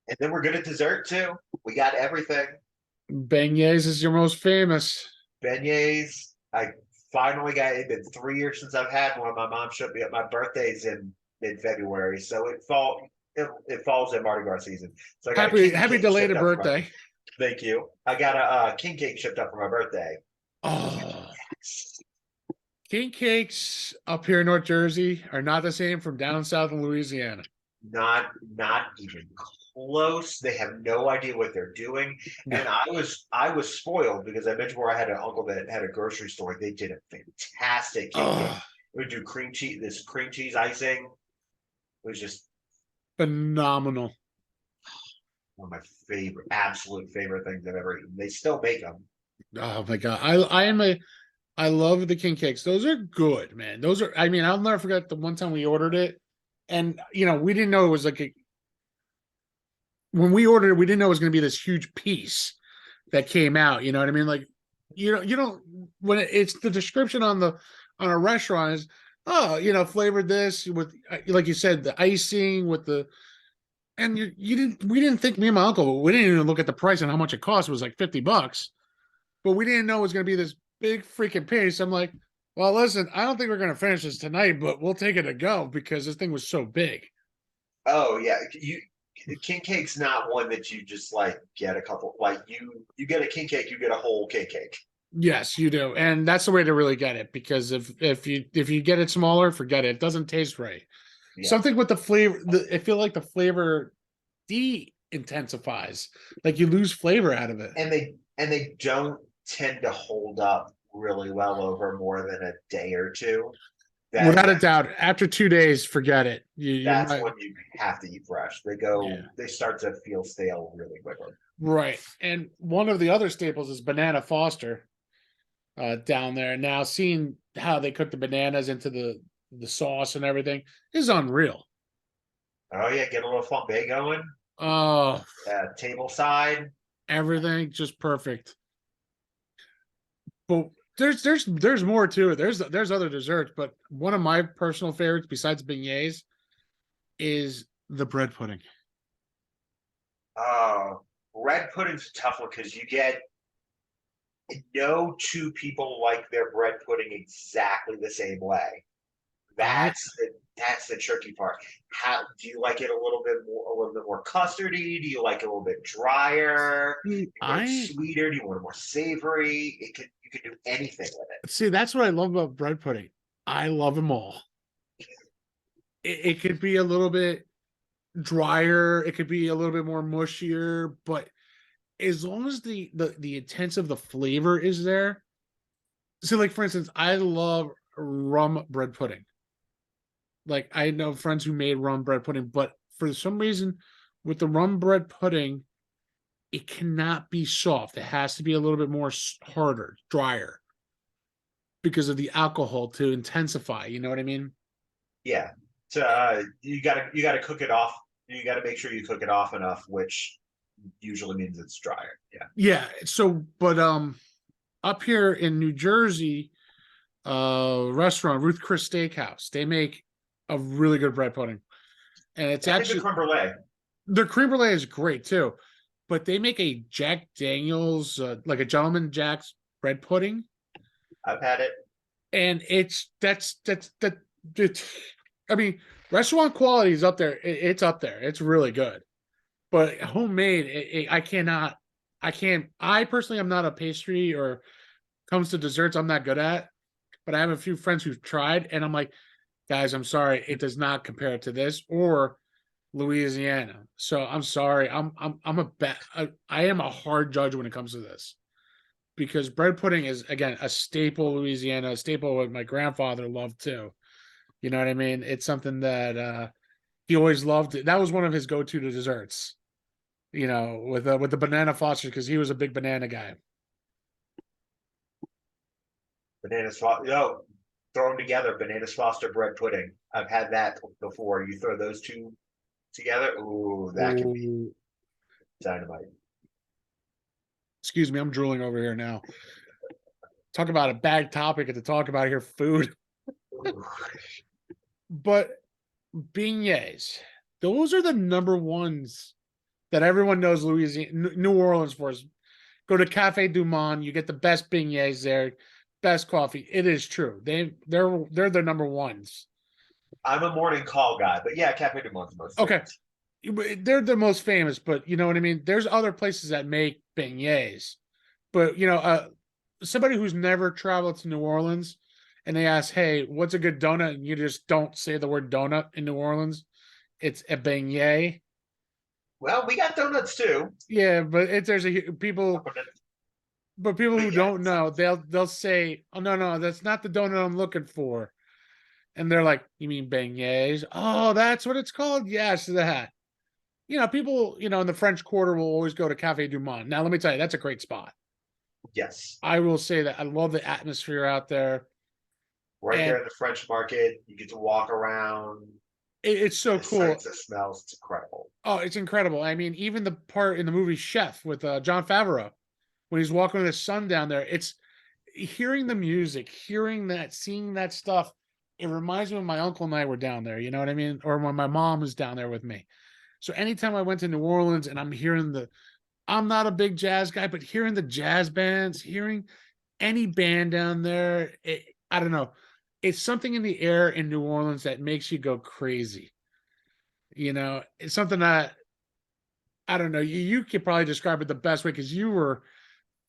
And then we're good at dessert too. We got everything. Beignets is your most famous. Beignets. I finally got it. Been 3 years since I've had one. My mom showed me up. My birthday's in mid-February, so it falls in Mardi Gras season. So I got Happy delayed birthday. Thank you. I got a king cake shipped up for my birthday. Oh, king cakes up here in North Jersey are not the same from down south in Louisiana. Not even close. They have no idea what they're doing. No. And I was spoiled because I mentioned where I had an uncle that had a grocery store. They did a fantastic king cake. They would do cream cheese icing. It was just phenomenal. one of my absolute favorite things I've ever eaten. They still make them. Oh my god, I love the king cakes. Those are good, man. Those are. I mean, I'll never forget the one time we ordered it, and we didn't know it was like when we ordered it, we didn't know it was going to be this huge piece that came out. You know what I mean? Like, you don't when it's the description on a restaurant is, flavored this with, like you said, the icing with the. And we didn't think, me and my uncle, we didn't even look at the price and how much it cost. It was like $50, but we didn't know it was going to be this big freaking piece. I'm like, Well, listen, I don't think we're gonna finish this tonight, but we'll take it a go because this thing was so big. Oh yeah, king cake's not one that you just like get a couple. Like you get a king cake, you get a whole king cake. Yes, you do, and that's the way to really get it. Because if you get it smaller, forget it. It doesn't taste right. Yeah, Something with the flavor, I feel like the flavor de-intensifies. Like you lose flavor out of it. and they don't tend to hold up really well over more than a day or two. That Without a that doubt, after 2 days, forget it. You that's might, when you have to eat fresh. yeah, They start to feel stale really quickly. right. And one of the other staples is banana Foster down there. Now, seeing how they cook the bananas into the sauce and everything is unreal. Oh yeah, get a little flambe going. Oh, Table side. everything just perfect. But there's more to it. There's other desserts, but one of my personal favorites besides beignets is the bread pudding. Bread pudding's a tough one because you get no two people like their bread pudding exactly the same way. I That's the tricky part. How do you like it a little bit more custardy? Do you like it a little bit drier? mm, You want it I sweeter? Do you want it more savory? You could do anything with it. see that's what I love about bread pudding. I love them all. It could be a little bit drier, it could be a little bit more mushier, but as long as the intense of the flavor is there. So, like for instance, I love rum bread pudding. Like I know friends who made rum bread pudding, but for some reason, with the rum bread pudding, it cannot be soft. It has to be a little bit more harder, drier, because of the alcohol to intensify. You know what I mean? Yeah. So you gotta cook it off. You gotta make sure you cook it off enough, which usually means it's drier. Yeah. Yeah. So, but up here in New Jersey, restaurant Ruth Chris Steakhouse, they make a really good bread pudding, and it's And a good actually creme brulee. their creme brulee is great too. But they make a Jack Daniels, like a Gentleman Jack's bread pudding, I've had it. and it's I mean, restaurant quality is up there. It's up there. It's really good. But homemade, I cannot. I can't. I personally, am not a pastry or comes to desserts. I'm not good at. But I have a few friends who've tried, and I'm like, guys, I'm sorry, it does not compare to this or Louisiana. So I'm sorry. I'm a bet. I am a hard judge when it comes to this because bread pudding is again a staple Louisiana, a staple what my grandfather loved too. You know what I mean? It's something that he always loved. That was one of his go-to desserts. You know, with the banana Foster because he was a big banana guy. Bananas, yo, throw them together. Bananas Foster bread pudding. I've had that before. You throw those two together. Ooh, that can be Ooh, dynamite. excuse me, I'm drooling over here now. Talk about a bad topic to talk about here, food. Ooh. But beignets, those are the number ones that everyone knows Louisiana, New Orleans for. Go to Cafe Du Monde, you get the best beignets there, best coffee. It is true. They're the number ones. I'm a morning call guy, but yeah, Cafe Du Monde's most Okay, famous. they're the most famous, but you know what I mean. There's other places that make beignets, but somebody who's never traveled to New Orleans and they ask, "Hey, what's a good donut?" and you just don't say the word donut in New Orleans, it's a beignet. Well, we got donuts too. Yeah, but there's a people, but people who But yeah, don't know, they'll say, "Oh no, that's not the donut I'm looking for," and they're like, "You mean beignets? Oh, that's what it's called. Yes, that." People, in the French Quarter will always go to Cafe Du Monde. Now, let me tell you, that's a great spot. yes. I will say that I love the atmosphere out there, Right there and in the French market, you get to walk around, it's so the cool. sights, the smells. It's incredible. Oh, it's incredible. I mean, even the part in the movie Chef with John Favreau when he's walking with his son down there. It's hearing the music, hearing that, seeing that stuff. It reminds me when my uncle and I were down there. You know what I mean? Or when my mom was down there with me. So anytime I went to New Orleans and I'm hearing I'm not a big jazz guy, but hearing the jazz bands, hearing any band down there, I don't know. It's something in the air in New Orleans that makes you go crazy. It's something that I don't know. You could probably describe it the best way because you're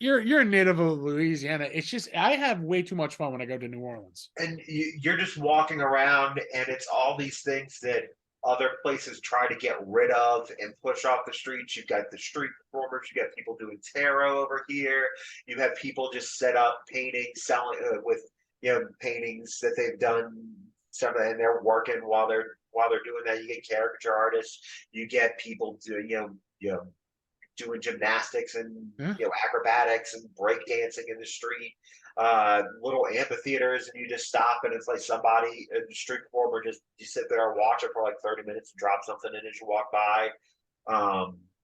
a native of Louisiana. It's just I have way too much fun when I go to New Orleans. And you're just walking around, and it's all these things that other places try to get rid of and push off the streets. You've got the street performers, you got people doing tarot over here, you have people just set up painting, selling with paintings that they've done, some and they're working while they're doing that. You get caricature artists, you get people doing doing gymnastics and Yeah. acrobatics and break dancing in the street, little amphitheaters, and you just stop and it's like somebody, a street performer, just you sit there and watch it for like 30 minutes and drop something in as you walk by.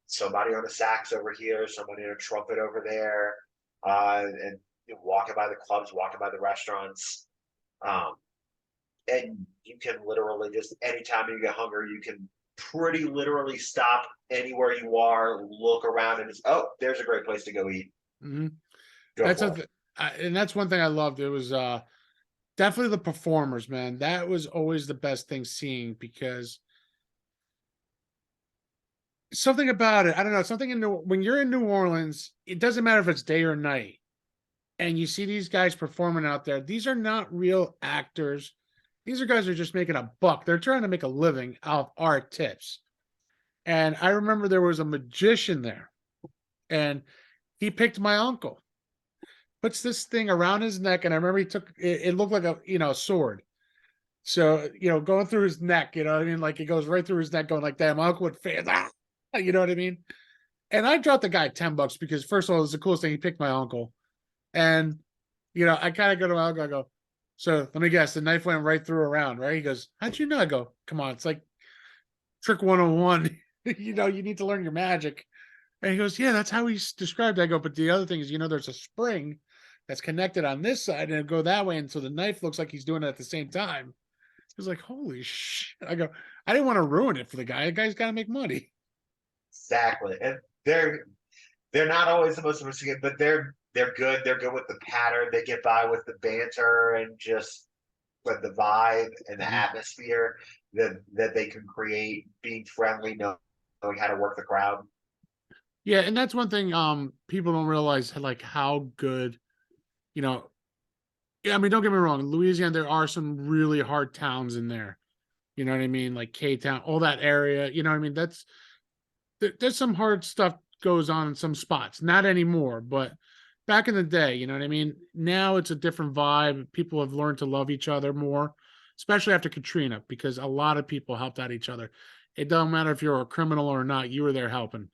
Somebody on a sax over here, somebody on a trumpet over there, and walking by the clubs, walking by the restaurants. um, and you can literally just anytime you get hungry, you can pretty literally stop anywhere you are, look around, and it's, oh, there's a great place to go eat. Hmm. Go That's for it. and that's one thing I loved. It was definitely the performers, man. That was always the best thing seeing because something about it. I don't know. Something when you're in New Orleans, it doesn't matter if it's day or night, and you see these guys performing out there. These are not real actors. These are guys who are just making a buck. They're trying to make a living out of our tips. And I remember there was a magician there, and he picked my uncle, puts this thing around his neck, and I remember he took it, it looked like a sword. So, going through his neck, what I mean? Like it goes right through his neck, going like that. My uncle would fail. You know what I mean? And I dropped the guy $10 because first of all, it was the coolest thing. He picked my uncle. And I kind of go to my uncle, I go, so let me guess, the knife went right through around, right? He goes, how'd you know? I go, come on, it's like trick 101. You need to learn your magic. And he goes, yeah, that's how he's described it. I go, but the other thing is, there's a spring that's connected on this side and it'll go that way. And so the knife looks like he's doing it at the same time. He was like, holy shit. I go, I didn't want to ruin it for the guy. The guy's got to make money. Exactly. And they're not always the most sophisticated, but they're good. They're good with the pattern. They get by with the banter and just with the vibe and the Mhm. atmosphere that they can create, being friendly, knowing how to work the crowd. Yeah. And that's one thing people don't realize, like how good, you know, yeah, I mean, don't get me wrong. In Louisiana, there are some really hard towns in there. You know what I mean? Like K Town, all that area. You know what I mean? There's some hard stuff goes on in some spots. Not anymore, but back in the day, you know what I mean? Now it's a different vibe. People have learned to love each other more, especially after Katrina, because a lot of people helped out each other. It doesn't matter if you're a criminal or not, you were there helping.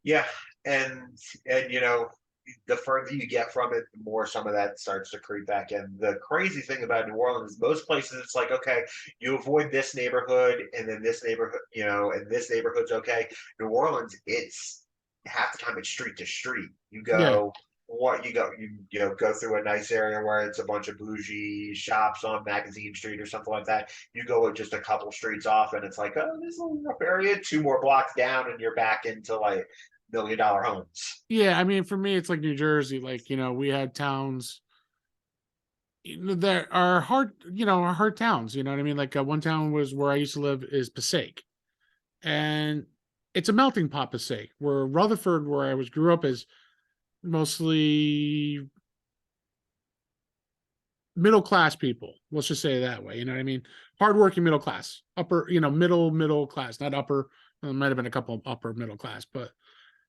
Yeah, and the further you get from it, the more some of that starts to creep back in. The crazy thing about New Orleans, most places it's like, okay, you avoid this neighborhood and then this neighborhood, and this neighborhood's okay. New Orleans, it's half the time it's street to street. You Yeah. go go through a nice area where it's a bunch of bougie shops on Magazine Street or something like that. You go just a couple streets off and it's like, oh, this is a rough area, two more blocks down and you're back into like $1 million homes. Yeah. I mean, for me, it's like New Jersey. Like, we had towns there are hard, are hard towns. You know what I mean? Like one town was where I used to live is Passaic, and it's a melting pot Passaic. Where Rutherford, where I was grew up, is mostly middle class people. Let's just say it that way. You know what I mean? Hardworking middle class, upper, middle class, not upper. Well, there might have been a couple of upper middle class, but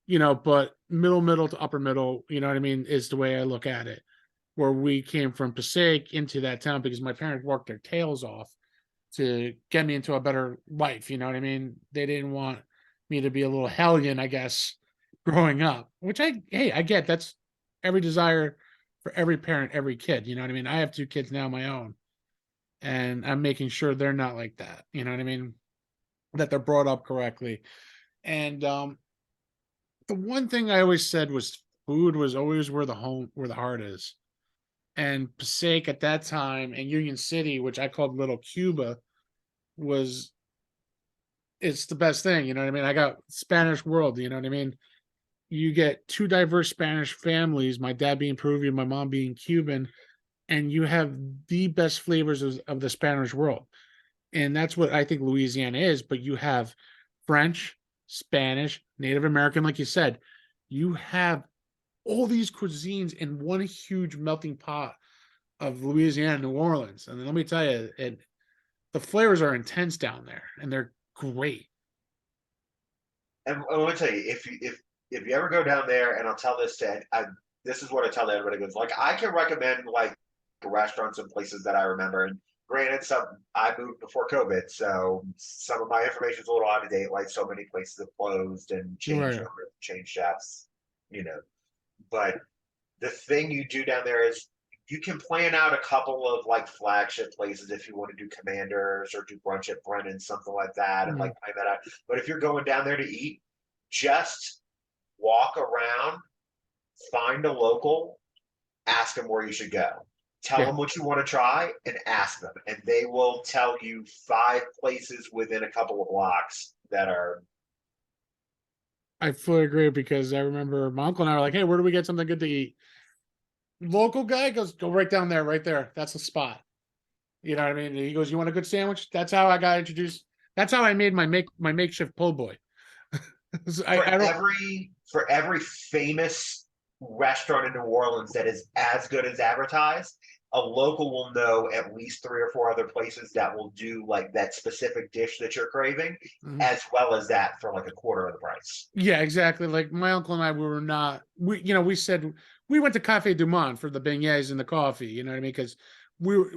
but middle to upper middle. You know what I mean? Is the way I look at it. Where we came from Passaic into that town because my parents worked their tails off to get me into a better life. You know what I mean? They didn't want me to be a little hellion, I guess, growing up, which I get. That's every desire for every parent, every kid. You know what I mean? I have two kids now, my own, and I'm making sure they're not like that. You know what I mean? That they're brought up correctly. And the one thing I always said was food was always where the heart is. And Passaic at that time and Union City, which I called Little Cuba, was it's the best thing. You know what I mean? I got Spanish world. You know what I mean? You get two diverse Spanish families. My dad being Peruvian, my mom being Cuban, and you have the best flavors of the Spanish world. And that's what I think Louisiana is. But you have French, Spanish, Native American, like you said, you have all these cuisines in one huge melting pot of Louisiana, New Orleans. And let me tell you, the flavors are intense down there, and they're great. And I want to tell you, if you ever go down there, and I'll tell this to, this is what I tell everybody. Goes like, I can recommend like restaurants and places that I remember. And granted, some I moved before COVID, so some of my information is a little out of date. Like so many places have closed and changed Right. over, changed chefs, you know. But the thing you do down there is you can plan out a couple of like flagship places if you want to do Commanders or do brunch at Brennan, something like that, and like Mm. plan that out. But if you're going down there to eat, just walk around, find a local, ask them where you should go. Tell Yeah, them what you want to try and ask them, and they will tell you 5 places within a couple of blocks that are. I fully agree because I remember my uncle and I were like, "Hey, where do we get something good to eat?" Local guy goes, "Go right down there, right there. That's the spot." You know what I mean? He goes, "You want a good sandwich?" That's how I got introduced. That's how I made my makeshift po' boy. I don't. For every famous restaurant in New Orleans that is as good as advertised, a local will know at least 3 or 4 other places that will do like that specific dish that you're craving, Mhm. as well as that for like a quarter of the price. Yeah, exactly. Like my uncle and I, we were not. We said we went to Cafe Du Monde for the beignets and the coffee. You know what I mean? Because we were-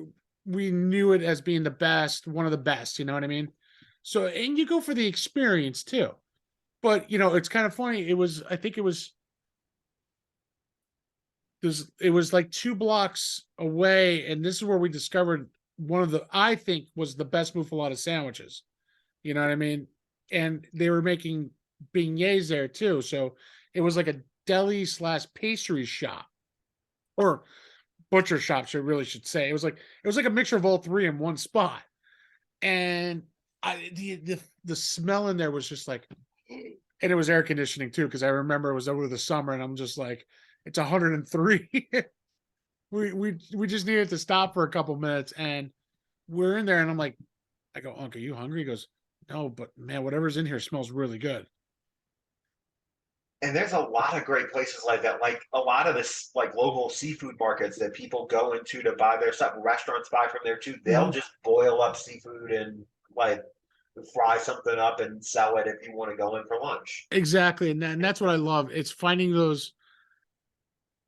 we knew it as being the best, one of the best. You know what I mean? So, and you go for the experience too. But it's kind of funny. It was, I think it was like 2 blocks away, and this is where we discovered one of the I think was the best muffaletta sandwiches. You know what I mean? And they were making beignets there too. So it was like a deli slash pastry shop, or butcher shop, I really should say. It was like a mixture of all three in one spot. And the smell in there was just like, and it was air conditioning too, because I remember it was over the summer, and I'm just like, it's 103. We just needed to stop for a couple minutes, and we're in there, and I'm like, I go, "Uncle, you hungry?" He goes, "No, but man, whatever's in here smells really good." And there's a lot of great places like that, like a lot of this like local seafood markets that people go into to buy their stuff. Restaurants buy from there too. They'll Mhm. just boil up seafood and like fry something up and sell it if you want to go in for lunch. Exactly, and that's what I love. It's finding those,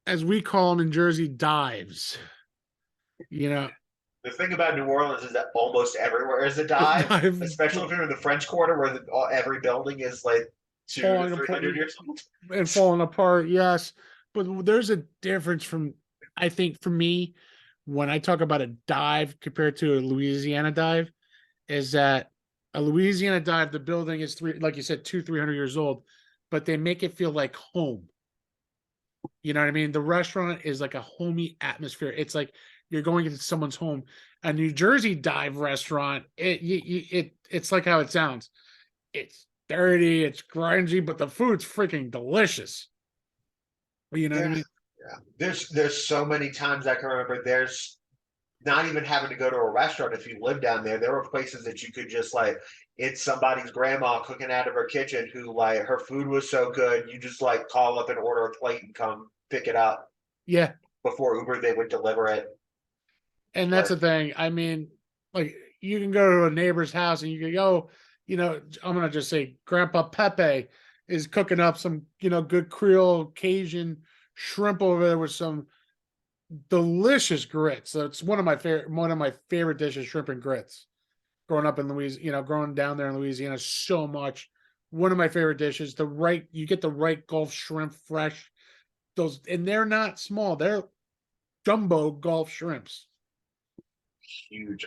as we call them in Jersey, dives. You know, The thing about New Orleans is that almost everywhere is a dive, dive especially if you're in the French Quarter where every building is like two to falling three apart hundred years old. and falling apart. Yes, but there's a difference from, I think, for me, when I talk about a dive compared to a Louisiana dive, is that a Louisiana dive, the building is three, like you said, 300 years old, but they make it feel like home. You know what I mean? The restaurant is like a homey atmosphere. It's like you're going into someone's home. A New Jersey dive restaurant, it's like how it sounds. It's dirty, it's grungy, but the food's freaking delicious. You know what I There, mean? yeah. There's so many times I can remember. There's not even having to go to a restaurant if you live down there. There were places that you could just like, it's somebody's grandma cooking out of her kitchen who like her food was so good, you just like call up and order a plate and come pick it up Yeah, before Uber they would deliver it. and that's But the thing. I mean, like you can go to a neighbor's house and you can go, I'm gonna just say Grandpa Pepe is cooking up some, good Creole Cajun shrimp over there with some delicious grits. So it's one of my favorite dishes, shrimp and grits. Growing up in Louisiana, growing down there in Louisiana so much. One of my favorite dishes. You get the right Gulf shrimp fresh. Those, and they're not small. They're jumbo Gulf shrimps. huge.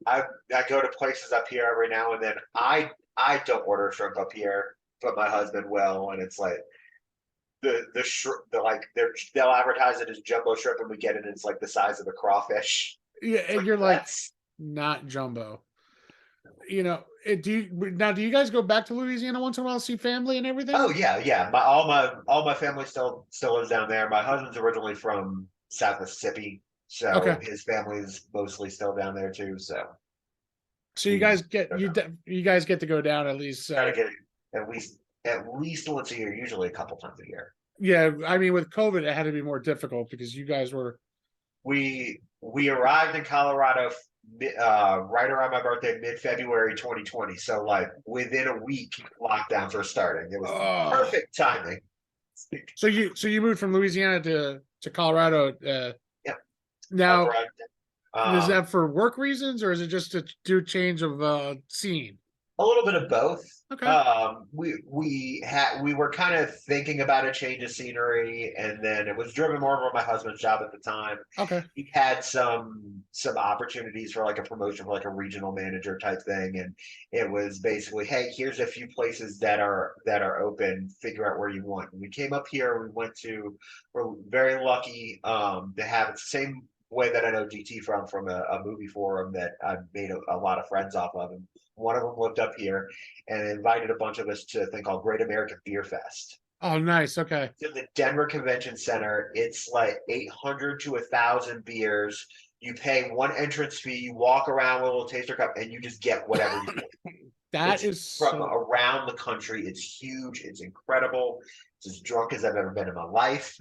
I go to places up here every now and then. I don't order shrimp up here, but my husband will, and it's like the shrimp the like they'll advertise it as jumbo shrimp and we get it and it's like the size of a crawfish. Yeah, It's and like you're like, that's not jumbo. Do you guys go back to Louisiana once in a while, see family and oh everything? yeah. My all my family still lives down there. My husband's originally from South Mississippi, So Okay. his family is mostly still down there too. So So you we guys get you guys get to go down at least. try to So get it at least once a year, usually a couple times a year. yeah, I mean with COVID it had to be more difficult because you guys were We arrived in Colorado right around my birthday, mid-February 2020. So like within a week, lockdowns were starting. It was oh perfect timing. so you moved from Louisiana to Colorado. Yep, that's Now right. is Um, that for work reasons or is it just to do change of scene? A little bit of both. Okay. We were kind of thinking about a change of scenery, and then it was driven more by my husband's job at the time. Okay. He had some opportunities for like a promotion for like a regional manager type thing, and it was basically, hey, here's a few places that are open. Figure out where you want. And we came up here. We're very lucky to have it the same way that I know DT from a movie forum that I've made a lot of friends off of. And one of them lived up here and invited a bunch of us to a thing called Great American Beer Fest. Oh, nice. Okay. It's in the Denver Convention Center. It's like 800 to 1,000 beers. You pay one entrance fee, you walk around with a little taster cup, and you just get whatever you want. That It's is from so around the country. It's huge. It's incredible. It's as drunk as I've ever been in my life.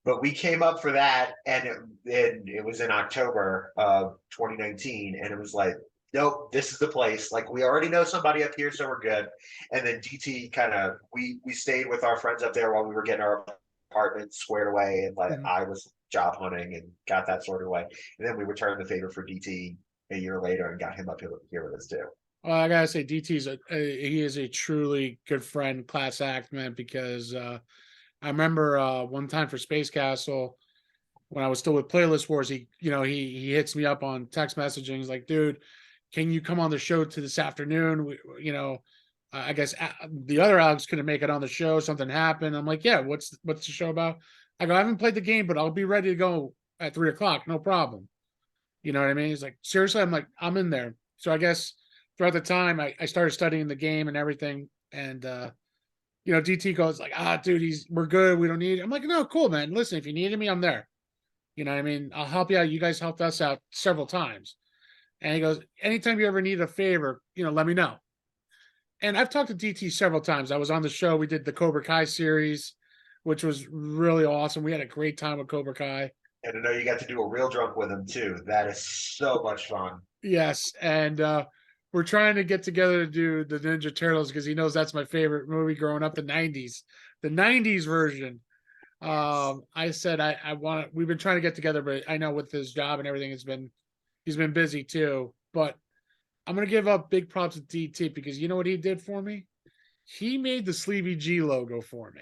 But we came up for that, and it was in October of 2019, and it was like, nope, this is the place. Like we already know somebody up here, so we're good. And then DT kind of we stayed with our friends up there while we were getting our apartment squared away, and like mhm. I was job hunting and got that sorted away. And then we returned the favor for DT a year later and got him up here with us too. Well, I gotta say, he is a truly good friend, class act, man. Because I remember one time for Space Castle when I was still with Playlist Wars, he hits me up on text messaging. He's like, dude, can you come on the show to this afternoon? I guess the other Alex couldn't make it on the show. Something happened. I'm like, yeah, what's the show about? I go, I haven't played the game, but I'll be ready to go at 3 o'clock. No problem. You know what I mean? He's like, seriously? I'm like, I'm in there. So I guess throughout the time I started studying the game and everything. And DT goes like, dude, we're good. We don't need it. I'm like, no, cool, man. Listen, if you needed me, I'm there. You know what I mean? I'll help you out. You guys helped us out several times. And he goes, anytime you ever need a favor, let me know. And I've talked to DT several times. I was on the show. We did the Cobra Kai series, which was really awesome. We had a great time with Cobra Kai. And I know you got to do a real drunk with him too. That is so much fun. Yes. And we're trying to get together to do the Ninja Turtles because he knows that's my favorite movie growing up, the 90s version. I said I want we've been trying to get together, but I know with his job and everything, he's been busy too. But I'm gonna give up big props to DT because you know what he did for me? He made the Sleevey G logo for me.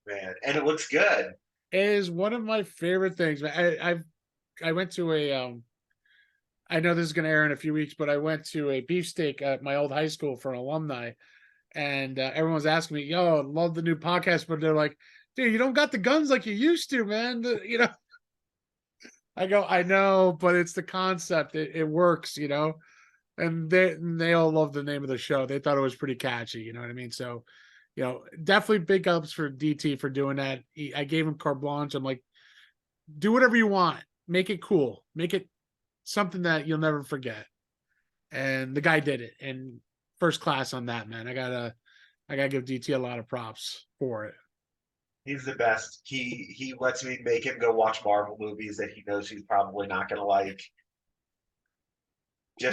Man, and it looks good. It is one of my favorite things. I went to I know this is gonna air in a few weeks, but I went to a beefsteak at my old high school for an alumni, and everyone was asking me, "Yo, love the new podcast," but they're like, "Dude, you don't got the guns like you used to, man." I go, "I know, but it's the concept. It works, And they all love the name of the show. They thought it was pretty catchy. You know what I mean? So, definitely big ups for DT for doing that. I gave him carte blanche. I'm like, do whatever you want. Make it cool. Make it something that you'll never forget. And the guy did it. And first class on that, man. I gotta give DT a lot of props for it. He's the best. He lets me make him go watch Marvel movies that he knows he's probably not gonna like, Yeah,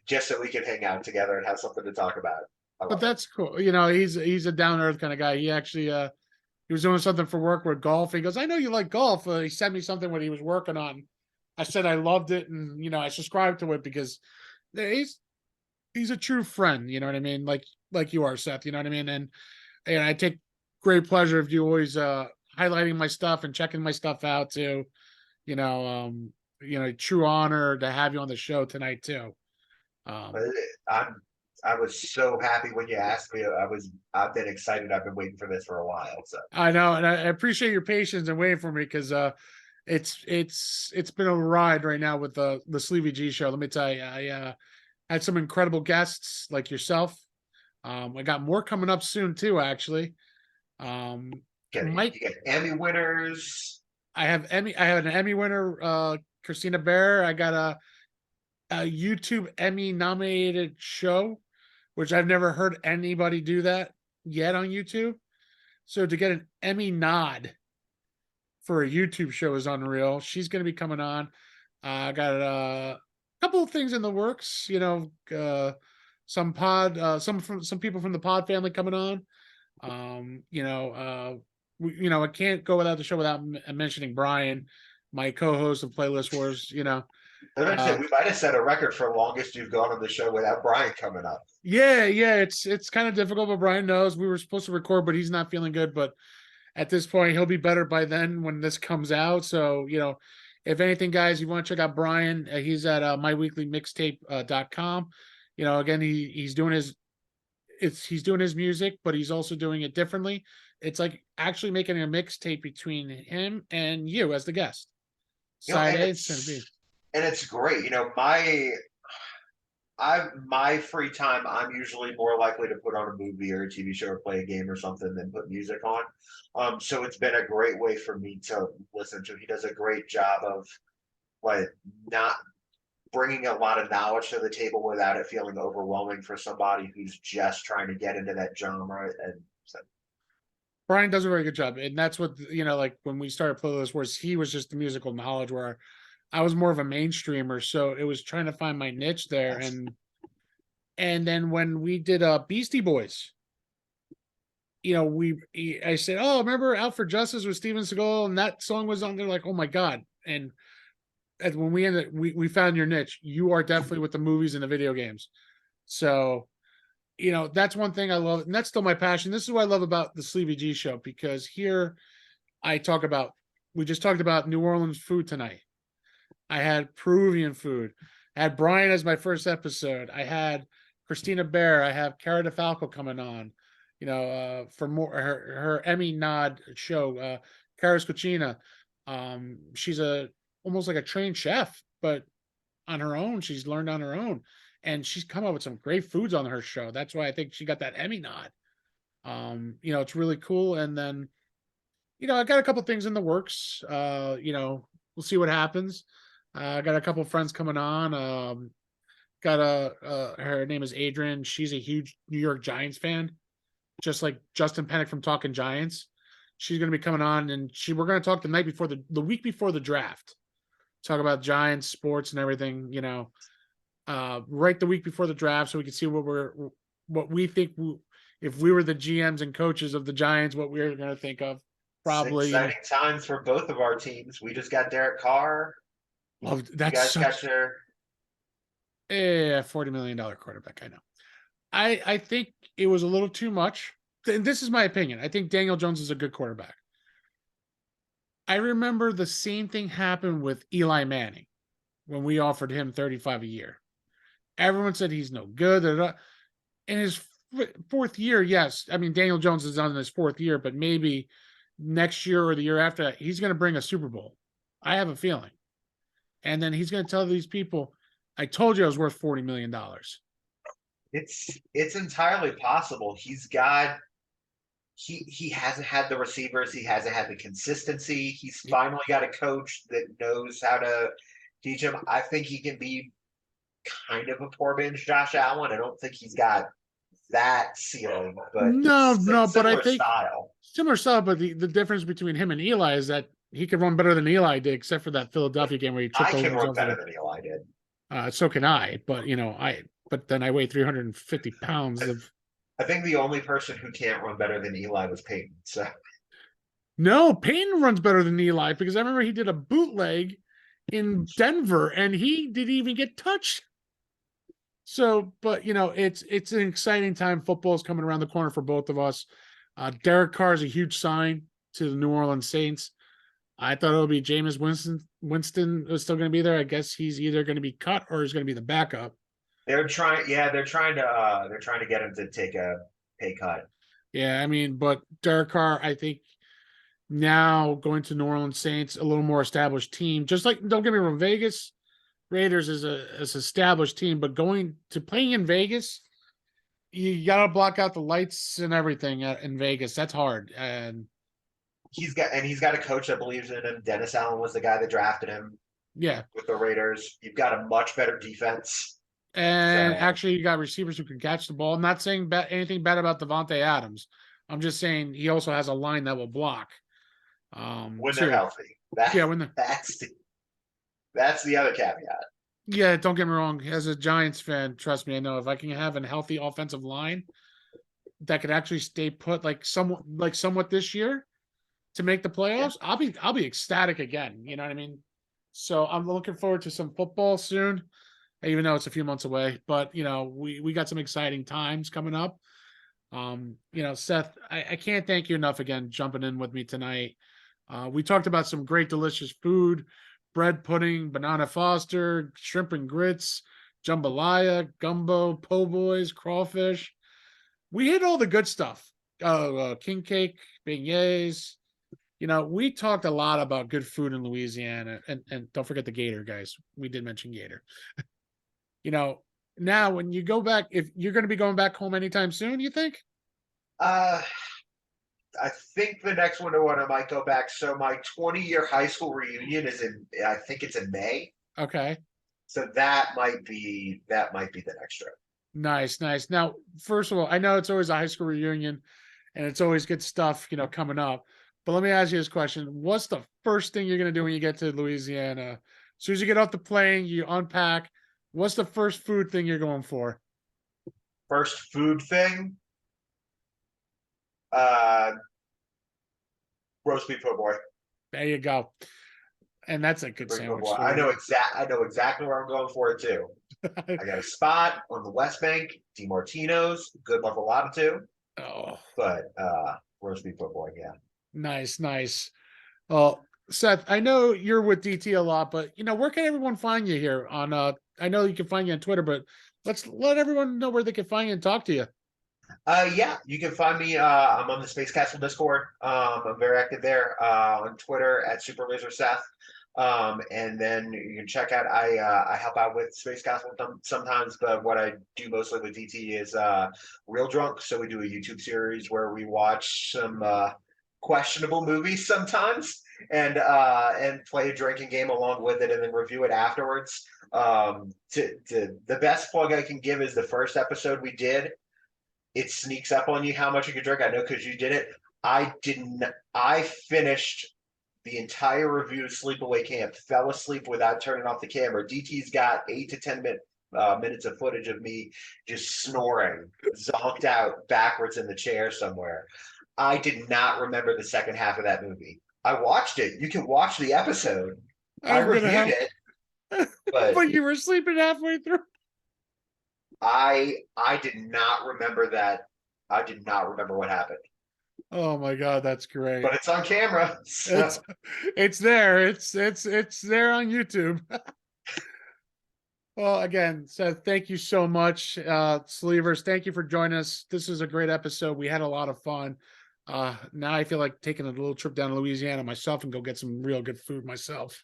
just so we can hang out together and have something to talk about. I but love it. that's cool. He's a down earth kind of guy. He actually he was doing something for work with golf. He goes, I know you like golf. He sent me something when he was working on. I said I loved it, and I subscribed to it because he's a true friend. You know what I mean? Like you are, Seth. You know what I mean? And I take great pleasure of you always highlighting my stuff and checking my stuff out too. You know, true honor to have you on the show tonight too. But Um, I was so happy when you asked me. I've been excited. I've been waiting for this for a while. So I know, and I appreciate your patience and waiting for me because it's been a ride right now with the Sleevey G show. Let me tell you, I had some incredible guests like yourself. I got more coming up soon too, actually. Um, you Mike, get Emmy winners. I have an Emmy winner, Christina Bear. I got a YouTube Emmy nominated show, which I've never heard anybody do that yet on YouTube. So to get an Emmy nod for a YouTube show is unreal. She's going to be coming on. I got a couple of things in the works. Some people from the pod family coming on. I can't go without the show without mentioning Brian, my co-host of Playlist Wars. I was gonna say Uh, we might have set a record for longest you've gone on the show without Brian coming up. yeah, it's kind of difficult, but Brian knows we were supposed to record, but he's not feeling good. But at this point, he'll be better by then when this comes out. So, if anything, guys, you want to check out Brian, he's at myweeklymixtape.com. Again, he's doing his music, but he's also doing it differently. It's like actually making a mixtape between him and you as the guest. Side And A, side B. it's great. My free time, I'm usually more likely to put on a movie or a TV show or play a game or something than put music on. So it's been a great way for me to listen to. He does a great job of like not bringing a lot of knowledge to the table without it feeling overwhelming for somebody who's just trying to get into that genre. And so, Brian does a very good job. And that's what, like when we started Playlist Wars, he was just the musical knowledge where I was more of a mainstreamer. So it was trying to find my niche there. yes. And then when we did Beastie Boys, I said, "Oh, remember Out for Justice with Steven Seagal?" And that song was on there, like, oh my God. And when we ended, we found your niche. You are definitely with the movies and the video games. So, that's one thing I love, and that's still my passion. This is what I love about the Sleevy G show, because here I talk about, we just talked about New Orleans food tonight. I had Peruvian food. I had Brian as my first episode. I had Christina Bear. I have Cara DeFalco coming on. For more her Emmy nod show, Cara's Cucina. She's almost like a trained chef, but on her own, she's learned on her own, and she's come up with some great foods on her show. That's why I think she got that Emmy nod. It's really cool. And then, I got a couple things in the works. We'll see what happens. I got a couple friends coming on. Got her name is Adrian. She's a huge New York Giants fan, just like Justin Pennick from Talking Giants. She's going to be coming on, and we're going to talk the week before the draft. Talk about Giants sports and everything. Right the week before the draft, so we can see what we think if we were the GMs and coaches of the Giants, what we're going to think of. Probably, exciting times for both of our teams. We just got Derek Carr. Love You that's guys got such your $40 million quarterback. I know. I think it was a little too much. And this is my opinion. I think Daniel Jones is a good quarterback. I remember the same thing happened with Eli Manning when we offered him 35 a year. Everyone said he's no good. In his fourth year, yes. I mean, Daniel Jones is on his fourth year, but maybe next year or the year after that, he's going to bring a Super Bowl. I have a feeling. And then he's going to tell these people, I told you I was worth $40 million. it's entirely possible. He hasn't had the receivers, he hasn't had the consistency. He's finally got a coach that knows how to teach him. I think he can be kind of a poor man's Josh Allen. I don't think he's got that ceiling, but No, but I similar think style. similar style, but the difference between him and Eli is that he can run better than Eli did, except for that Philadelphia game where he I tripped over can run himself. better than Eli did. So can I, but but then I weigh 350 pounds of. I think the only person who can't run better than Eli was Peyton. So No, Payton runs better than Eli, because I remember he did a bootleg in Denver and he didn't even get touched. So, but it's an exciting time. Football's coming around the corner for both of us. Derek Carr is a huge sign to the New Orleans Saints. I thought it would be Jameis Winston. Winston is still going to be there. I guess he's either going to be cut or he's going to be the backup. they're trying. Yeah, they're trying to get him to take a pay cut. Yeah, I mean, but Derek Carr, I think now going to New Orleans Saints, a little more established team. Just like, don't get me wrong, Vegas Raiders is a established team, but going to playing in Vegas, you got to block out the lights and everything in Vegas. That's hard. And he's got a coach that believes in him. Dennis Allen was the guy that drafted him Yeah. with the Raiders. You've got a much better defense. And So actually, you got receivers who can catch the ball. I'm not saying anything bad about Devontae Adams. I'm just saying he also has a line that will block. when they're Too. healthy, Yeah, when the that's the other caveat. yeah, don't get me wrong. As a Giants fan, trust me, I know if I can have a healthy offensive line that could actually stay put somewhat this year to make the Yeah. playoffs, I'll be ecstatic again. You know what I mean? So I'm looking forward to some football soon, even though it's a few months away. But we got some exciting times coming up. Seth, I can't thank you enough again jumping in with me tonight. We talked about some great delicious food, bread pudding, banana foster, shrimp and grits, jambalaya, gumbo, po' boys, crawfish. We hit all the good stuff. King cake, beignets. We talked a lot about good food in Louisiana, and don't forget the gator, guys. We did mention gator. Now when you go back, if you're going to be going back home anytime soon, you think? Uh, I think the next one I might go back. So my 20-year high school reunion is I think it's in May. Okay. So that might be the next trip. Nice, nice. Now, first of all, I know it's always a high school reunion and it's always good stuff, coming up. But let me ask you this question. What's the first thing you're going to do when you get to Louisiana? As soon as you get off the plane, you unpack. What's the first food thing you're going for? First food thing, uh, roast beef po' boy. There you go. And that's a good Roast beef po' sandwich boy. store. I know exactly where I'm going for it too. I got a spot on the West Bank, DiMartino's, good level too. Oh, But roast beef po' boy, yeah. nice, nice. Well, Seth, I know you're with DT a lot, but where can everyone find you here on I know you can find you on Twitter, but let's let everyone know where they can find you and talk to you. Yeah, you can find me. I'm on the Space Castle Discord. I'm very active there. On Twitter at Super Laser Seth. And then you can check out. I help out with Space Castle sometimes, but what I do mostly with DT is Real Drunk. So we do a YouTube series where we watch some questionable movies sometimes, and play a drinking game along with it, and then review it afterwards. The best plug I can give is the first episode we did. It sneaks up on you how much you can drink. I know because you did it. I didn't. I finished the entire review of Sleepaway Camp, fell asleep without turning off the camera. DT's got 8 to 10 minutes of footage of me just snoring, zonked out backwards in the chair somewhere. I did not remember the second half of that movie. I watched it. You can watch the episode. I I'm gonna reviewed have, it, but but you were sleeping halfway through. I did not remember that. I did not remember what happened. Oh my god, that's great. But it's on camera. So. It's there. It's there on YouTube. Well, again, Seth, thank you so much. Sleevers, thank you for joining us. This is a great episode. We had a lot of fun. Now I feel like taking a little trip down to Louisiana myself and go get some real good food myself.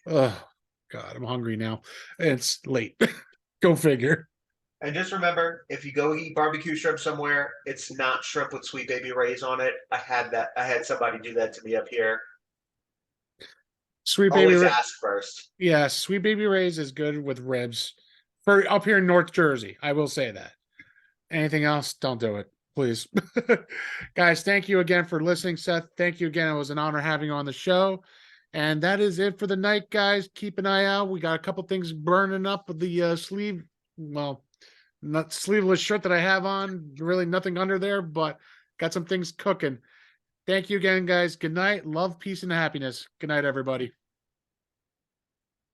Oh God, I'm hungry now. It's late. Go figure. And just remember, if you go eat barbecue shrimp somewhere, it's not shrimp with Sweet Baby Ray's on it. I had somebody do that to me up here. Sweet Always baby, ask first. yeah, Sweet Baby Ray's is good with ribs. For up here in North Jersey, I will say that. Anything else, don't do it, please. Guys, thank you again for listening. Seth, thank you again. It was an honor having you on the show. And that is it for the night, guys. Keep an eye out. We got a couple things burning up with the sleeve. Well, not sleeveless shirt that I have on. Really nothing under there, but got some things cooking. Thank you again, guys. Good night. Love, peace, and happiness. Good night, everybody.